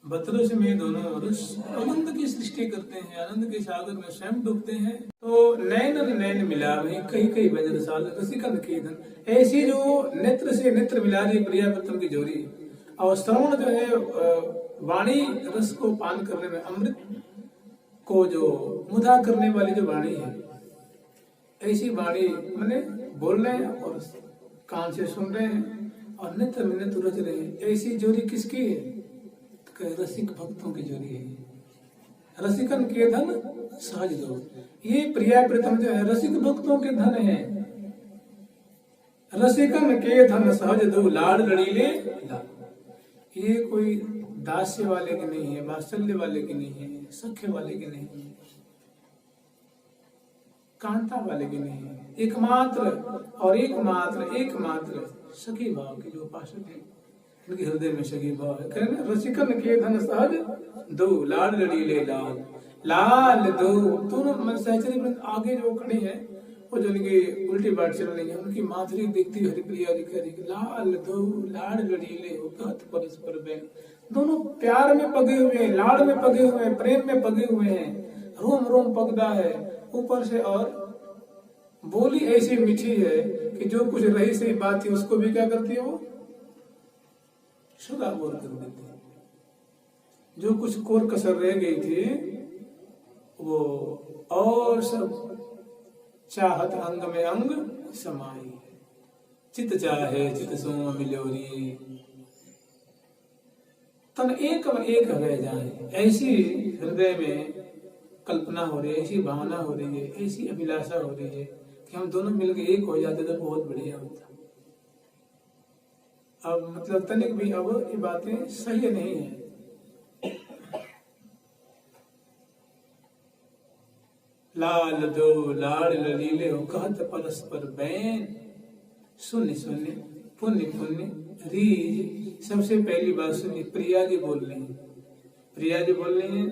बतरस में दोनों रस आनंद की सृष्टि करते हैं, आनंद के सागर में स्वयं डूबते हैं। तो नैन नैन मिला वही कई कई बजर साल रसिकन के धन, ऐसी जो नेत्र से नेत्र मिला रही प्रिया प्रथम की जोड़ी, और श्रवण जो है वाणी रस को पान करने में, अमृत को जो मुदा करने वाली जो वाणी है, ऐसी वाणी मैंने बोल रहे हैं और कान से सुन रहे हैं और नेत्र में नेत्र रच रहे हैं। ऐसी जोड़ी किसकी है? तो रसिक भक्तों की जोड़ी है। रसिकन के धन सहज दो। ये प्रिया प्रीतम जो है रसिक भक्तों के धन है। रसिकन के धन सहज दो, लाड़ लड़ीले लाल। ये कोई दास्य वाले के नहीं है, वात्सल्य वाले के नहीं है, सख्य वाले के नहीं है, कांता वाले के नहीं है, एकमात्र और एकमात्र सखी भाव के जो उपासक है उनके हृदय में सखी भाव है। कहना रसिकन के धन सहज दो, लाड़ लड़ीले लाल। लाल दो दोनों सहचरी आगे जो खड़े हैं वो जो उनकी उल्टी बात चल रही है, उनकी माधुरी देखती हरिप्रिया जी कह रही लाल दो लाड़ लड़ीले कहत परस्पर बैन। दोनों प्यार में पगे हुए हैं, लाड़ में पगे हुए हैं, प्रेम में पगे हुए हैं, रोम रोम पगदा है ऊपर से। और बोली ऐसी मीठी है कि जो कुछ रही सही बात थी उसको भी क्या करती है वो शुदाबोर कर देती है। जो कुछ कोर कसर रह गई थी वो और सब चाहत अंग में अंग समाई, चित चाहे चित सो मिलोरी, तन एक रह जाए। ऐसी हृदय में कल्पना हो रही है, ऐसी भावना हो रही है, ऐसी अभिलाषा हो रही है कि हम दोनों मिलकर एक हो जाते तो बहुत बढ़िया होता। अब मतलब तनिक भी अब ये बातें सही नहीं है। लाल दो लाड़ ललीले हो कहत परस्पर बैन, सुन सुन पुण्य पुण्य रीज। सबसे पहली बात सुनिए, प्रिया जी बोल रही है, प्रिया जी बोल रही है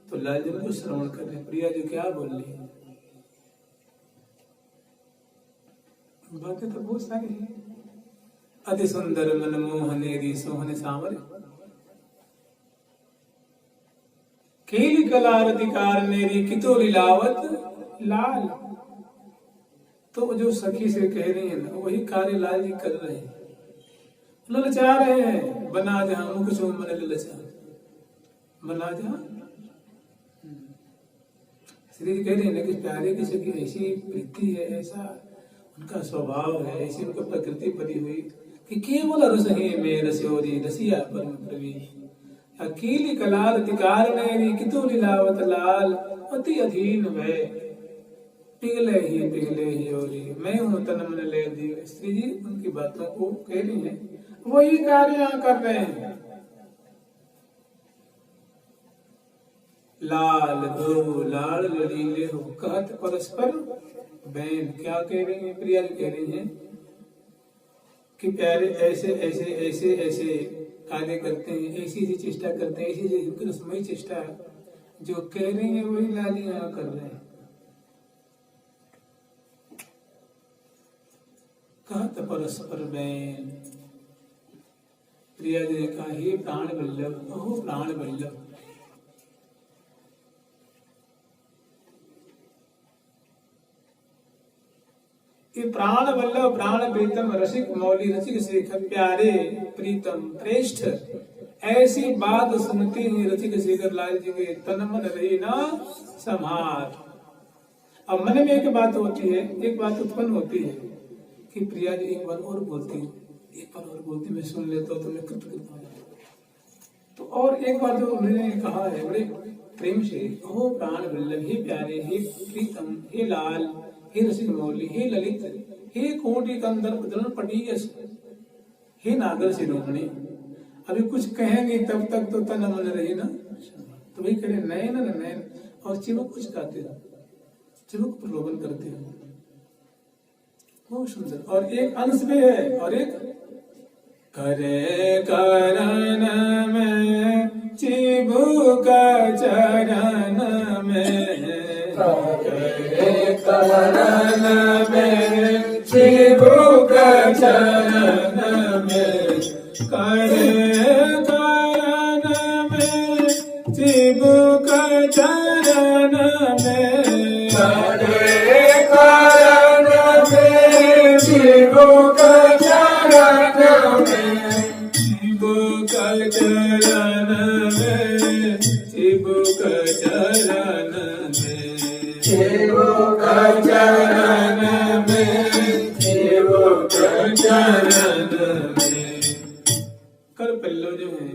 तो लाल जी को श्रवण कर रहे हैं। प्रिया जी क्या बोल रही है? बातें तो बहुत सारी है। अति सुंदर मनमोहने री सोहन सांवर, केली कलारति कारनेरी कितो लीलावत लाल। तो जो सखी से कह रही है ना वही कार्य लाल जी कर रहे हैं, ललचा रहे हैं। बना जहां मुख चो मन ललचा, बना जहां श्री जी कह रहे हैं कि प्यारे किसी की ऐसी प्रीति है, ऐसा उनका स्वभाव है, ऐसी उनकी प्रकृति परी हुई कि केवल रस ही में रस्योरी रसिया परम प्रवीण। अकीली कलाल तिकारनेरी कितु लीलावत लाल, अति अधीन वै पिघले ही ओरी। मैं हूँ तन मन ले दी। श्री जी उनकी बातों को कह रही है, वही कार्य यहाँ कर रहे हैं। लाल दो लाड़ लड़ीले हो कहत परस्पर बैन। क्या कह रही है प्रिया जी? कह रही है कि प्यारे ऐसे ऐसे ऐसे ऐसे कार्य करते हैं, ऐसी ऐसी चेष्टा करते हैं, ऐसी ऐसी रसमयी चेष्टा जो कह रही है वही लाल जी यहाँ कर रहे हैं। कहत परस्पर बैन। प्रिया जी ने कहा हे प्राण वल्लभ, ओह प्राण वल्लभ। ये प्राण वल्लभ प्राण प्रीतम रसिक मौली रसिक शेखर प्यारे प्रीतम श्रेष्ठ, ऐसी बात सुनते ही रसिक शेखर लाल जी के तन मन रही ना संहार। अब मन में एक बात होती है, एक बात उत्पन्न होती है कि प्रिया जी एक बार और बोलती, एक बार और बोलती, मैं सुन लेता हूँ तो मैं कृतकृत हो जाता। तो और एक बार जो उन्होंने कहा है बड़े प्रेम से, ओ प्राण वल्लभ, हे प्यारे, हे प्रीतम, हे लाल, हे रसिक मौली, हे ललित, हे कोटि कंदर्प दलन पटीयस, हे नागर शिरोमणि। अभी कुछ कहेंगे तब तक तो तन मन रही ना। तो वही कह नयन नयन और चिबुक कुछ गाते हो, चिबुक प्रलोभन करते हो, बहुत सुंदर। और एक अंश में है और एक करे करण में चिबुक चरण में, करे करण में चिबुक चरण में, करे करण में चिबुक चरण में, करे करण में चिबुक चरण में, चिबुक चरण में, चिबुक चरण में, चिबुक चरण में, चिबुक चरण में। कर पल्लव जो है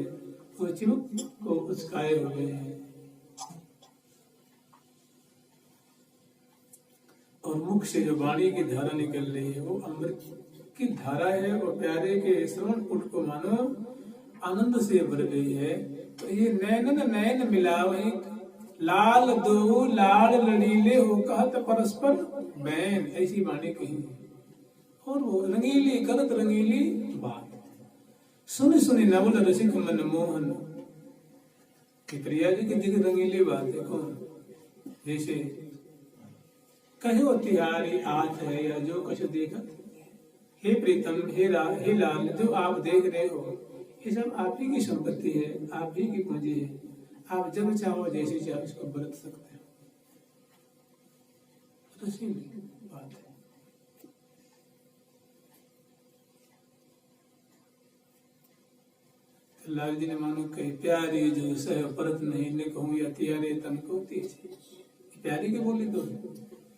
वो चिबुक को उचकाए हुए हैं। और मुख से जो वाणी की धारा निकल रही है वो अमृत की धारा है। वो प्यारे के श्रवण पुट को मानो आनंद से भर गई है। तो ये नैनन नैन मिलावहि लाल दो लाल लड़ीले हो कहत परस्पर बैन, ऐसी वाणी कही है। और वो रंगीली करत रंगीली बात, सुनी सुनी नवल रसिक मन मोहन, कि प्रिया जी की दिख रंगीली बात है। कौन? जैसे कहो तिहारी आठ है या जो कुछ देखा, हे प्रीतम हे लाल, जो आप देख रहे हो ये सब आप ही की संपत्ति है, आप ही की पूंजी है। आप जब चाहो जैसे चाहो इसको बरत सकते हो। रसीली बात है। लाल जी ने मानो कही प्यारी जो सह परत नहीं ने कहूँ या तिहारे तन को तेज, प्यारी की बोली तो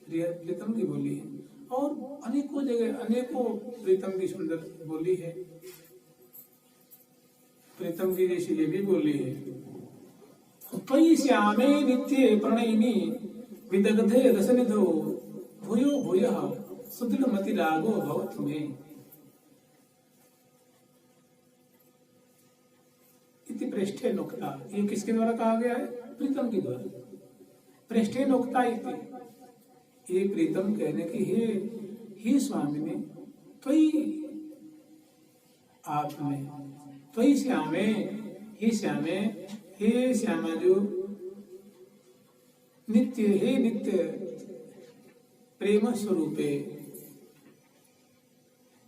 प्रीतम की बोली है। और अनेकों जगह अनेकों प्रीतम की सुंदर बोली है। प्रीतम की जैसी ये भी बोली है, त्वयि श्यामे नित्ये प्रणयिनी विदग्धे रसनिधौ भूयो भूयः सुदृढ़ मति रागो भवत में। इति पृष्ठे नुक्ता, ये किसके द्वारा कहा गया है? प्रीतम के द्वारा। पृष्ठे नुक्ता इति, ये प्रीतम कहने की हे स्वामिनी, त्वयि आप में, त्वयि श्यामे, हे श्यामे, हे श्यामा जो नित्य, हे नित्य प्रेम स्वरूपे,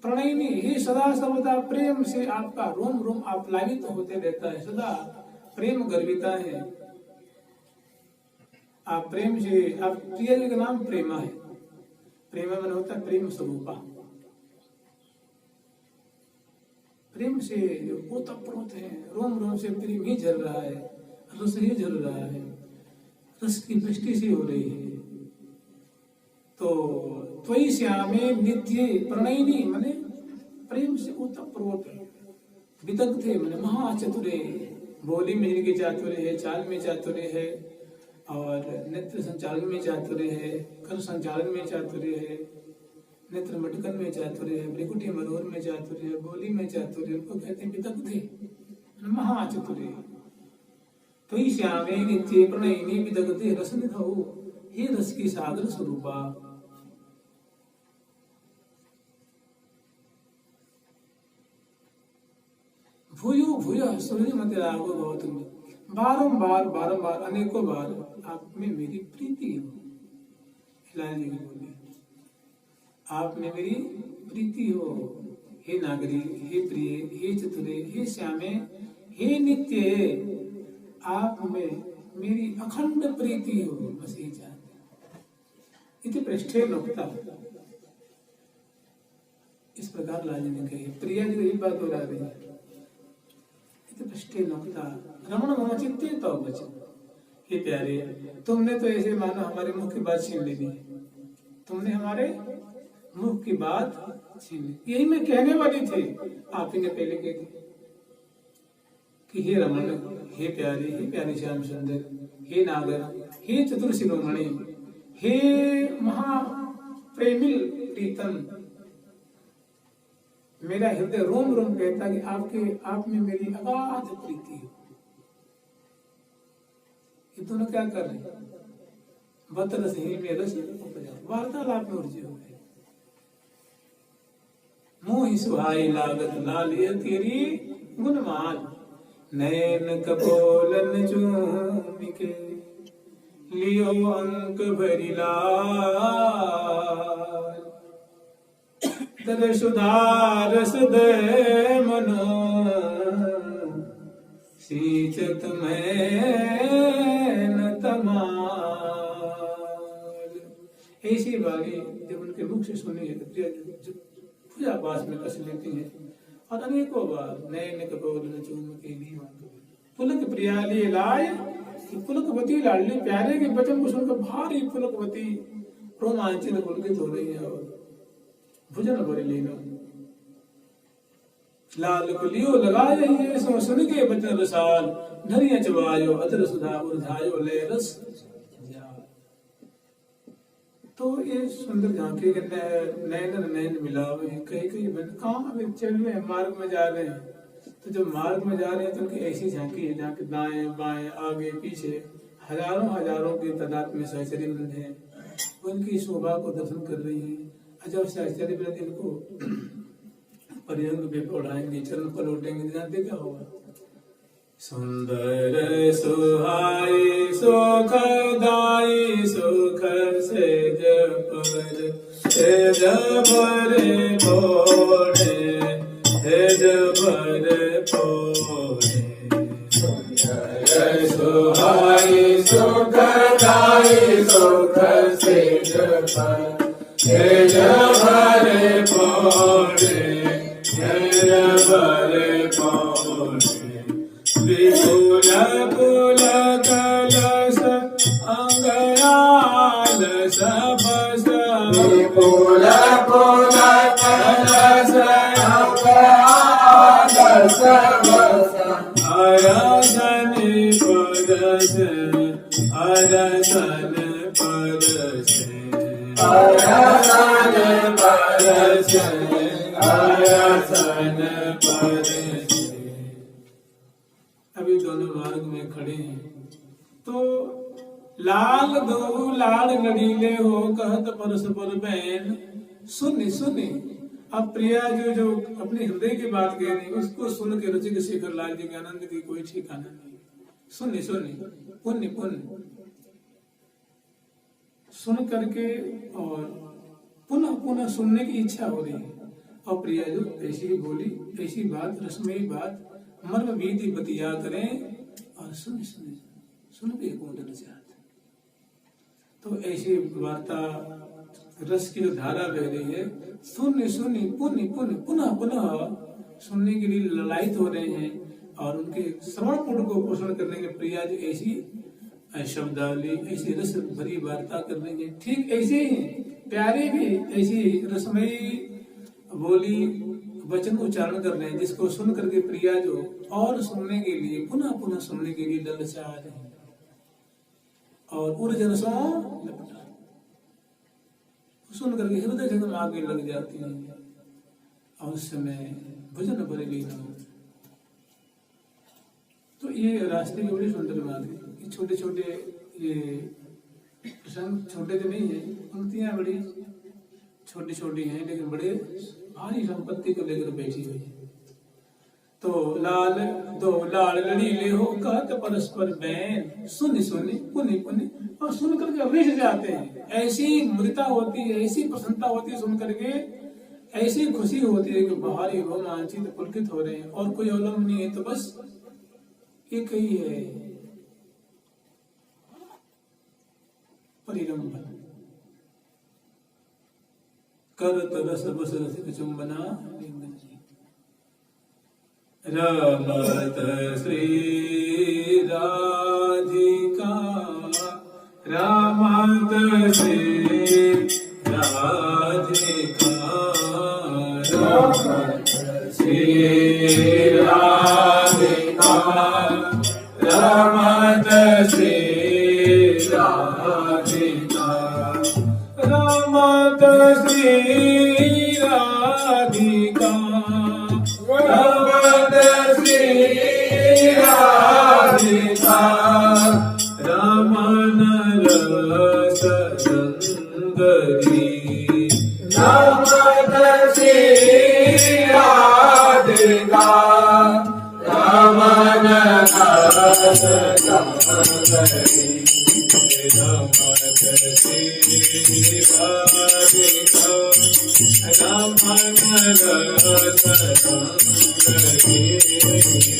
प्रणयिनी, हे सदा सर्वदा प्रेम से आपका रोम रोम आप्लावित होते रहता है, सदा प्रेम गर्विता है। आप प्रेम से, आप प्रिय जी का नाम प्रेमा है। प्रेमा मन होता है प्रेम स्वरूपा। प्रेम से ओतप्रोत है, रोम रोम से प्रेम ही झल रहा है, रस ही झल रहा है, रस की वृष्टि सी हो रही है। तो त्वयि श्यामे नित्य प्रणयिनी मने प्रेम से ओतप्रोत, विदग्धे मने महाचतुरे, बोली में जिनकी चातुर्य है, चाल में चातुर्य है, और नेत्र संचालन में चातुर्य है, कर संचालन में चातुर्य है, नेत्र मटकन में चातुर्य है, भ्रिकुटी मरोर में चातुर्य है, बोली में चातुर्य, उनको कहते हैं विदग्धे महाचतुर्य। त्वयि श्यामे नित्ये प्रणयिनी विदग्धे रसनिधौ, हे रस की सागर स्वरूपा। भूयो भूयो सुरज मत रागो भवत में, बारंबार बारंबार अनेकों बार आप में मेरी प्रीति हो। लाल जी की बोली, आप में मेरी प्रीति हो, हे नागरी, हे प्रिय, हे चतुरे, हे श्यामे, हे नित्य, आप में मेरी अखंड प्रीति हो, बस ये चाहते। इति पृष्ठे नुक्ता, इस प्रकार लाल जी ने कही। प्रिया जी यही बात हो रही है। इति पृष्ठे नुक्ता रमण मम चित्ते तो बच, हे प्यारे, तुमने तो ऐसे मानो हमारे मुख की बात छीन ली, तुमने हमारे मुख की बात छीन ली। यही मैं कहने वाली थी, आप ही ने पहले कह दी कि हे रमण, हे प्यारे, हे प्यारे श्याम सुंदर, हे नागर, हे चतुर शिरोमणि, हे महाप्रेमिल प्रीतम, मेरा हृदय रोम रोम कहता कि आप में मेरी अगाध प्रीति है। ये दोनों क्या कर रहे हैं? बतरस ही में रस वार्तालाप में उलझे हो गए। मोहि सुहाई लागत लालिय तेरी गुणमान, नैन कपोलन चूमिके लियो अंक भरी लाल, तर सुधारस दे मनो सींचत में न तमाल। ऐसी बारी जब उनके मुख से सुनी है तो पूजा पास में कस लेती है, और अनेकों बार नैन कपोलन चूमिके लियो, पुलक प्रियाली लाय, पुलकवती लाडली प्यारे के वचन को सुनकर भारी पुलकवती रोमांचित पुलकित हो रही है, और भुजन भरी लीनो लाल को लियो लगाए ये सो सुन के बचन रसाल, नरिया चबायो अतर सुधा उर्धायो ले रस। तो ये सुंदर झांकी के नैन नैन मिलावे, कहीं कहीं कहाँ अभी चल रहे हैं, मार्ग में जा रहे हैं। तो जब मार्ग में जा रहे हैं तो उनकी ऐसी झांकी है जहाँ के दाएं बाएं आगे पीछे हजारों हजारों की तादाद में सहचरी वृंद है, उनकी शोभा को दर्शन कर रही है। जब सहचरी वृंद इनको पर्यंग पे उड़ाएंगे, चरण पर लौटेंगे, जानते क्या होगा? सुंदर सुहाई सुखदाई सुख सेज भरे पोड़े सेज भरे पोड़े। सुंदर सुहाई सुखदाई सुख सेज भरे पोड़े सेज भरे पोड़े। विपुल कुल कलश अंगयाल सबस विपुल कुल कलश अंगयाल सबस अरसन परस अरसन परस अरसन परस अरसन परस। अभी दोनों मार्ग में खड़े हैं तो लाल दो लाड़ लड़ीले हो कहत परस्पर बैन। सुन सुने अब प्रिया जो अपने हृदय की बात कह रही उसको सुन के रसिक शेखर लाल जी के आनंद की कोई ठिकाना नहीं। सुने सुने पुण्य पुण्य सुन करके और पुनः पुनः सुनने की इच्छा हो रही है। और प्रिया जो ऐसी बोली ऐसी बात रसमयी बात मर्म बीती बतिया करें और सुन सुन सुन के कुंडल जात। तो ऐसी वार्ता रस की जो धारा बह रही है, सुन सुनी पुण्य पुण्य पुनः पुनः सुनने के लिए ललायित हो रहे हैं और उनके श्रवण पुण्य को पोषण करने के प्रिया जो ऐसी शब्दावली ऐसी रस भरी वार्ता कर रही है। ठीक ऐसे ही प्यारे भी ऐसी रसमयी बोली वचन उच्चारण कर रहे हैं जिसको सुन करके प्रिया जो और सुनने के लिए पुनः पुनः सुनने के लिए ललचा रहे हैं और उर्जन सो सुन करके हृदय जन्म आगे लग जाती है और उस समय भजन भरे लीन। तो ये रास्ते की बड़ी सुंदर बात है। छोटे छोटे ये प्रसंग छोटे तो नहीं है, पंक्तियां बड़ी छोटी छोटी हैं लेकिन बड़े भारी संपत्ति को लेकर बैठी हुई है। तो लाल दो लाल लड़ीले हो कहत परस्पर बैन। सुन सुनी पुनि पुनि और सुन करके रिझ जाते हैं। ऐसी मृता होती है, ऐसी प्रसन्नता होती है, सुन करके ऐसी खुशी होती है कि बाहरी रोमांचित पुलकित हो रहे हैं और कोई अवलंब नहीं है। तो बस एक ही है परिरंभन कर तरस बस रसिक चुंबना। रमत श्री राधिका रमत श्री राधिका रमत श्री राधिका रमत श्री राधिका रमत श्री राधिका रमत श्री राधिका रमन रस रंगरी रमत श्री राधिका रमन रस रंगरी रमत श्री राधिका रमन रस रंगरी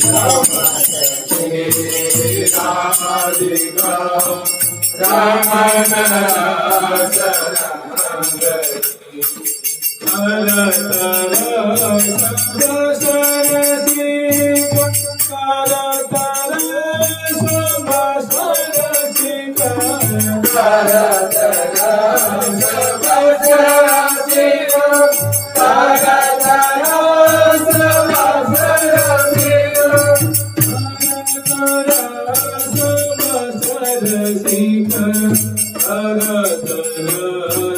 रमत श्री राधिका रमन रस रंगरी। Rasa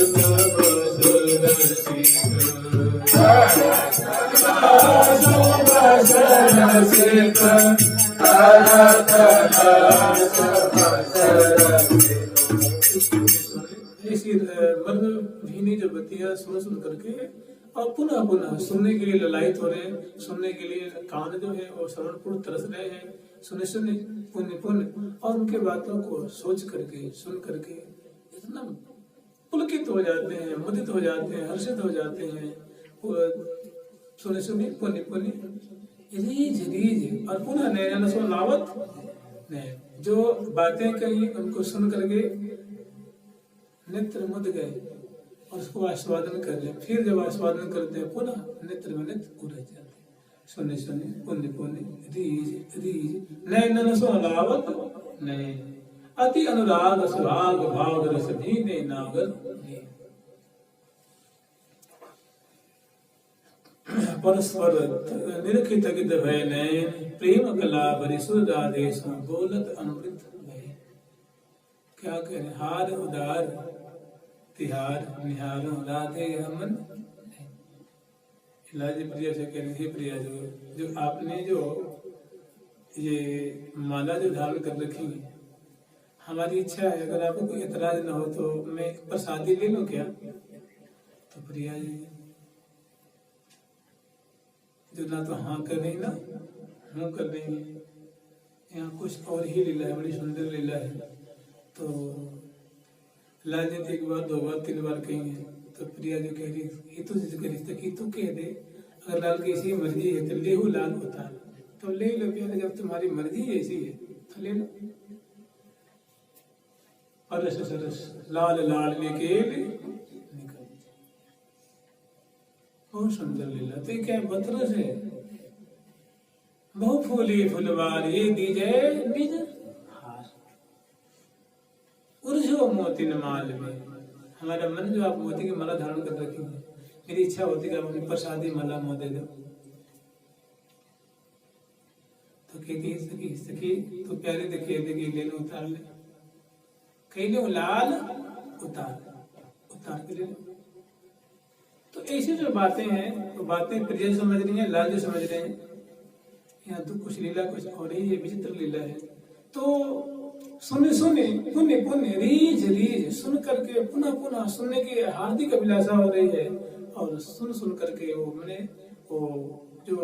शुभ सरसित करत ऐसी मधुर जो बत्तियां सुन सुन करके और पुनः पुनः सुनने के लिए ललायित हो रहे हैं, सुनने के लिए कान जो है वो श्रवणपूर्ण तरस रहे हैं, सुने सुने पुण्य पुण्य, और उनके बातों को सोच करके सुन करके इतना पुलकित हो जाते हैं, मुदित हो जाते हैं, हर्षित हो जाते हैं, सुने सुने पुण्य पुण्य रीझ रीझ, और पुनः नैन सो लावत, जो बातें कही उनको सुन करके नेत्र मुद गए और उसको आस्वादन कर लिया। फिर जब आस्वादन करते हैं पुनः नेत्र में नेत्र उड़ जाते, सुने सुने पुण्य पुण्य रीझ रीझ, नैनन सो लावत नहीं, अति अनुराग सुहाग भाग रस भीने नागर ने। परस्पर निरखित गिद भय नयन, प्रेम कला भरी सुर राधेश बोलत अमृत भय। क्या करें, हार उदार तिहार निहारो राधे हमन। लाजी प्रिया से कह रही, प्रिया जो आपने जो ये माला जो धारण कर रखी है, हमारी इच्छा है अगर आपको कोई एतराज न हो तो मैं प्रसादी ले लूं क्या? तो प्रिया जी जो ना तो हाँ कर रही ना हूँ कर रही है, यहाँ कुछ और ही लीला है, बड़ी सुंदर लीला है। तो लाल जी एक बार दो बार तीन बार कही है, तो प्रिया जी कह रही ये तो जिस रिश्ते की तू कह दे, अगर लाल की ऐसी मर्जी है तो ले लाल होता है, तो ले लो प्यारे, जब तुम्हारी मर्जी ऐसी है तो ले लो। परस सरस लाल लाल लेके निकल, बहुत सुंदर लीला। तो क्या बतरस है, बहु फूली फुलवार ये दीजे निज हार, उर्जो मोती न माल में। हमारा मन जो आप मोती की माला धारण कर रखी है, मेरी इच्छा होती है आप अपनी प्रसादी माला मोह दे दो। तो कहती सखी सखी तो प्यारे देखिए देखिए ले लो उतार ले, कह लो लाल उतार के ले लो। तो ऐसी जो बातें हैं, तो बातें प्रिय समझ रही है, लाल जो समझ रहे हैं, यहाँ तो कुछ लीला कुछ और ही है, विचित्र लीला है। तो सुने सुने पुण्य पुण्य रीझ रीझ, सुन करके पुनः पुनः सुनने की हार्दिक अभिलाषा हो रही है, और सुन सुन करके वो मैंने वो जो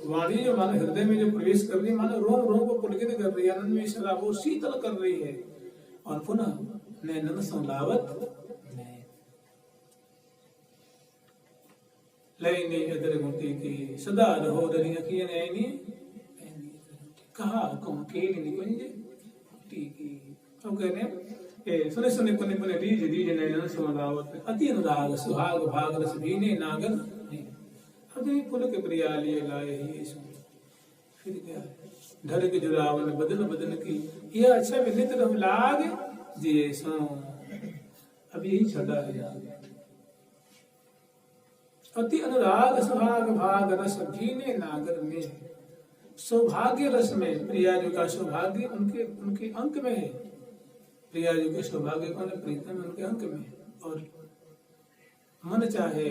वाणी जो मानो हृदय में जो प्रवेश कर रही है, मानो रोम रोम को पुलकित कर रही है, आनंद में सदा वो शीतल कर रही है। और पुनः नैनन संलावत लयनी अदर गुटी की सदा रहो दरी अखियन ऐनी कहा कौन केली निकुंज की। तो कहने सुने सुने पुण्य पुण्य रीझ रीझ नैनन संलावत, अति अनुराग सुहाग भाग रस भीने नागर ने। अभी पुल के प्रिया लिए लाए ही फिर क्या ढर के जुरावन बदन बदन की, यह अच्छा विनित रह लाग जिए सो, अब यही छठा है। अति अनुराग सुहाग भाग रस भीने नागर में, सौभाग्य रस में प्रिया जी का सौभाग्य उनके उनके अंक में है। प्रिया जी के सौभाग्य कौन है? प्रीतम उनके अंक में। और मन चाहे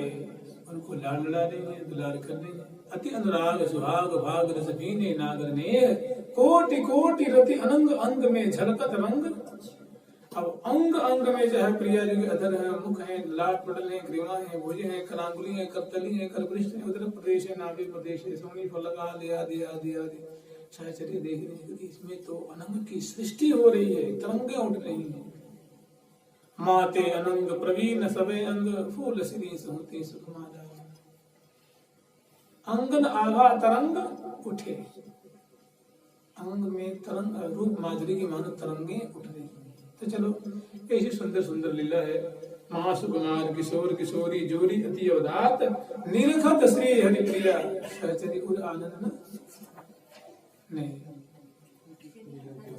उनको लाड लड़ा देंगे, दुलार कर देंगे। अति अनुराग सुहाग भाग रस भीने नागर ने, कोटि कोटि रति अनंग अंग में झलकत रंग। अब अंग अंग में जो है प्रिया जी के अधर है, मुख है, लाट पटल है, ग्रीवा है, भुज है, करांगुली है, करतली है, करपृष्ठ है, उदर प्रदेश है, नाभि प्रदेश है, सोनी फलका दिया दिया दिया साहचर्य देख रहे हैं। इसमें तो अनंग की सृष्टि हो रही है, तरंगे उठ रही है। माते अनंग प्रवीण सबे अंग, फूल श्री सुहते सुखमाला। अंगन आभा तरंग उठे, अंग में तरंग रूप माधुरी की मानो तरंगे उठ रही। तो चलो ऐसी सुंदर सुंदर लीला है। महासुकुमार किशोर किशोरी जोरी अति अवधात, निरखत श्री हरिप्रिया सहचरी उर आनंद नहीं।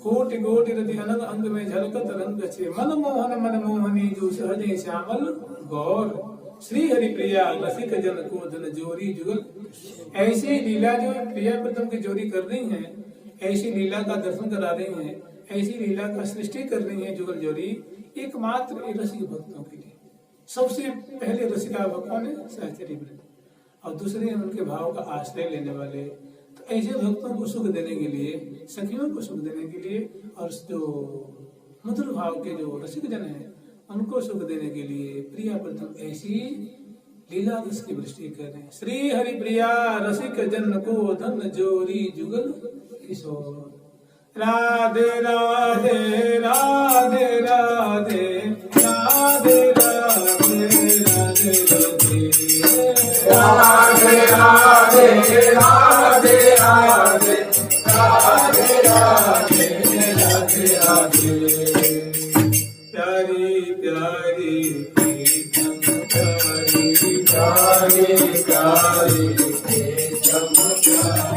कोटि कोटि रति अनंग अंग में झलकत रंग छे, मन मोहनी जो सहजे श्यामल गौर। श्री हरिप्रिया रसिक जन को धन जोरी जुगल। ऐसी लीला जो प्रिया प्रथम की जोरी कर रही है, ऐसी लीला का दर्शन करा रही है, ऐसी लीला का सृष्टि कर रही है जुगल जोरी, एकमात्र रसिक भक्तों के लिए। सबसे पहले रसिका भक्तों ने सहचरी व्रत, और दूसरे हैं उनके भाव का आश्रय लेने वाले। तो ऐसे भक्तों को सुख देने के लिए, सखियों को सुख देने के लिए, और जो मधुर भाव के जो रसिक जन है उनको सुख देने के लिए प्रिया प्रथम ऐसी लीला रस की वृष्टि कर रहे हैं। श्री हरि प्रिया रसिक जन को धन जोरी जुगल किशोर। राधे राधे राधे राधे राधे राधे राधे राधे राधे राधे राधे राधे राधे राधे राधे प्यारी प्यारी प्रीतम प्यारी प्यारी प्यारी प्रीतम प्यारी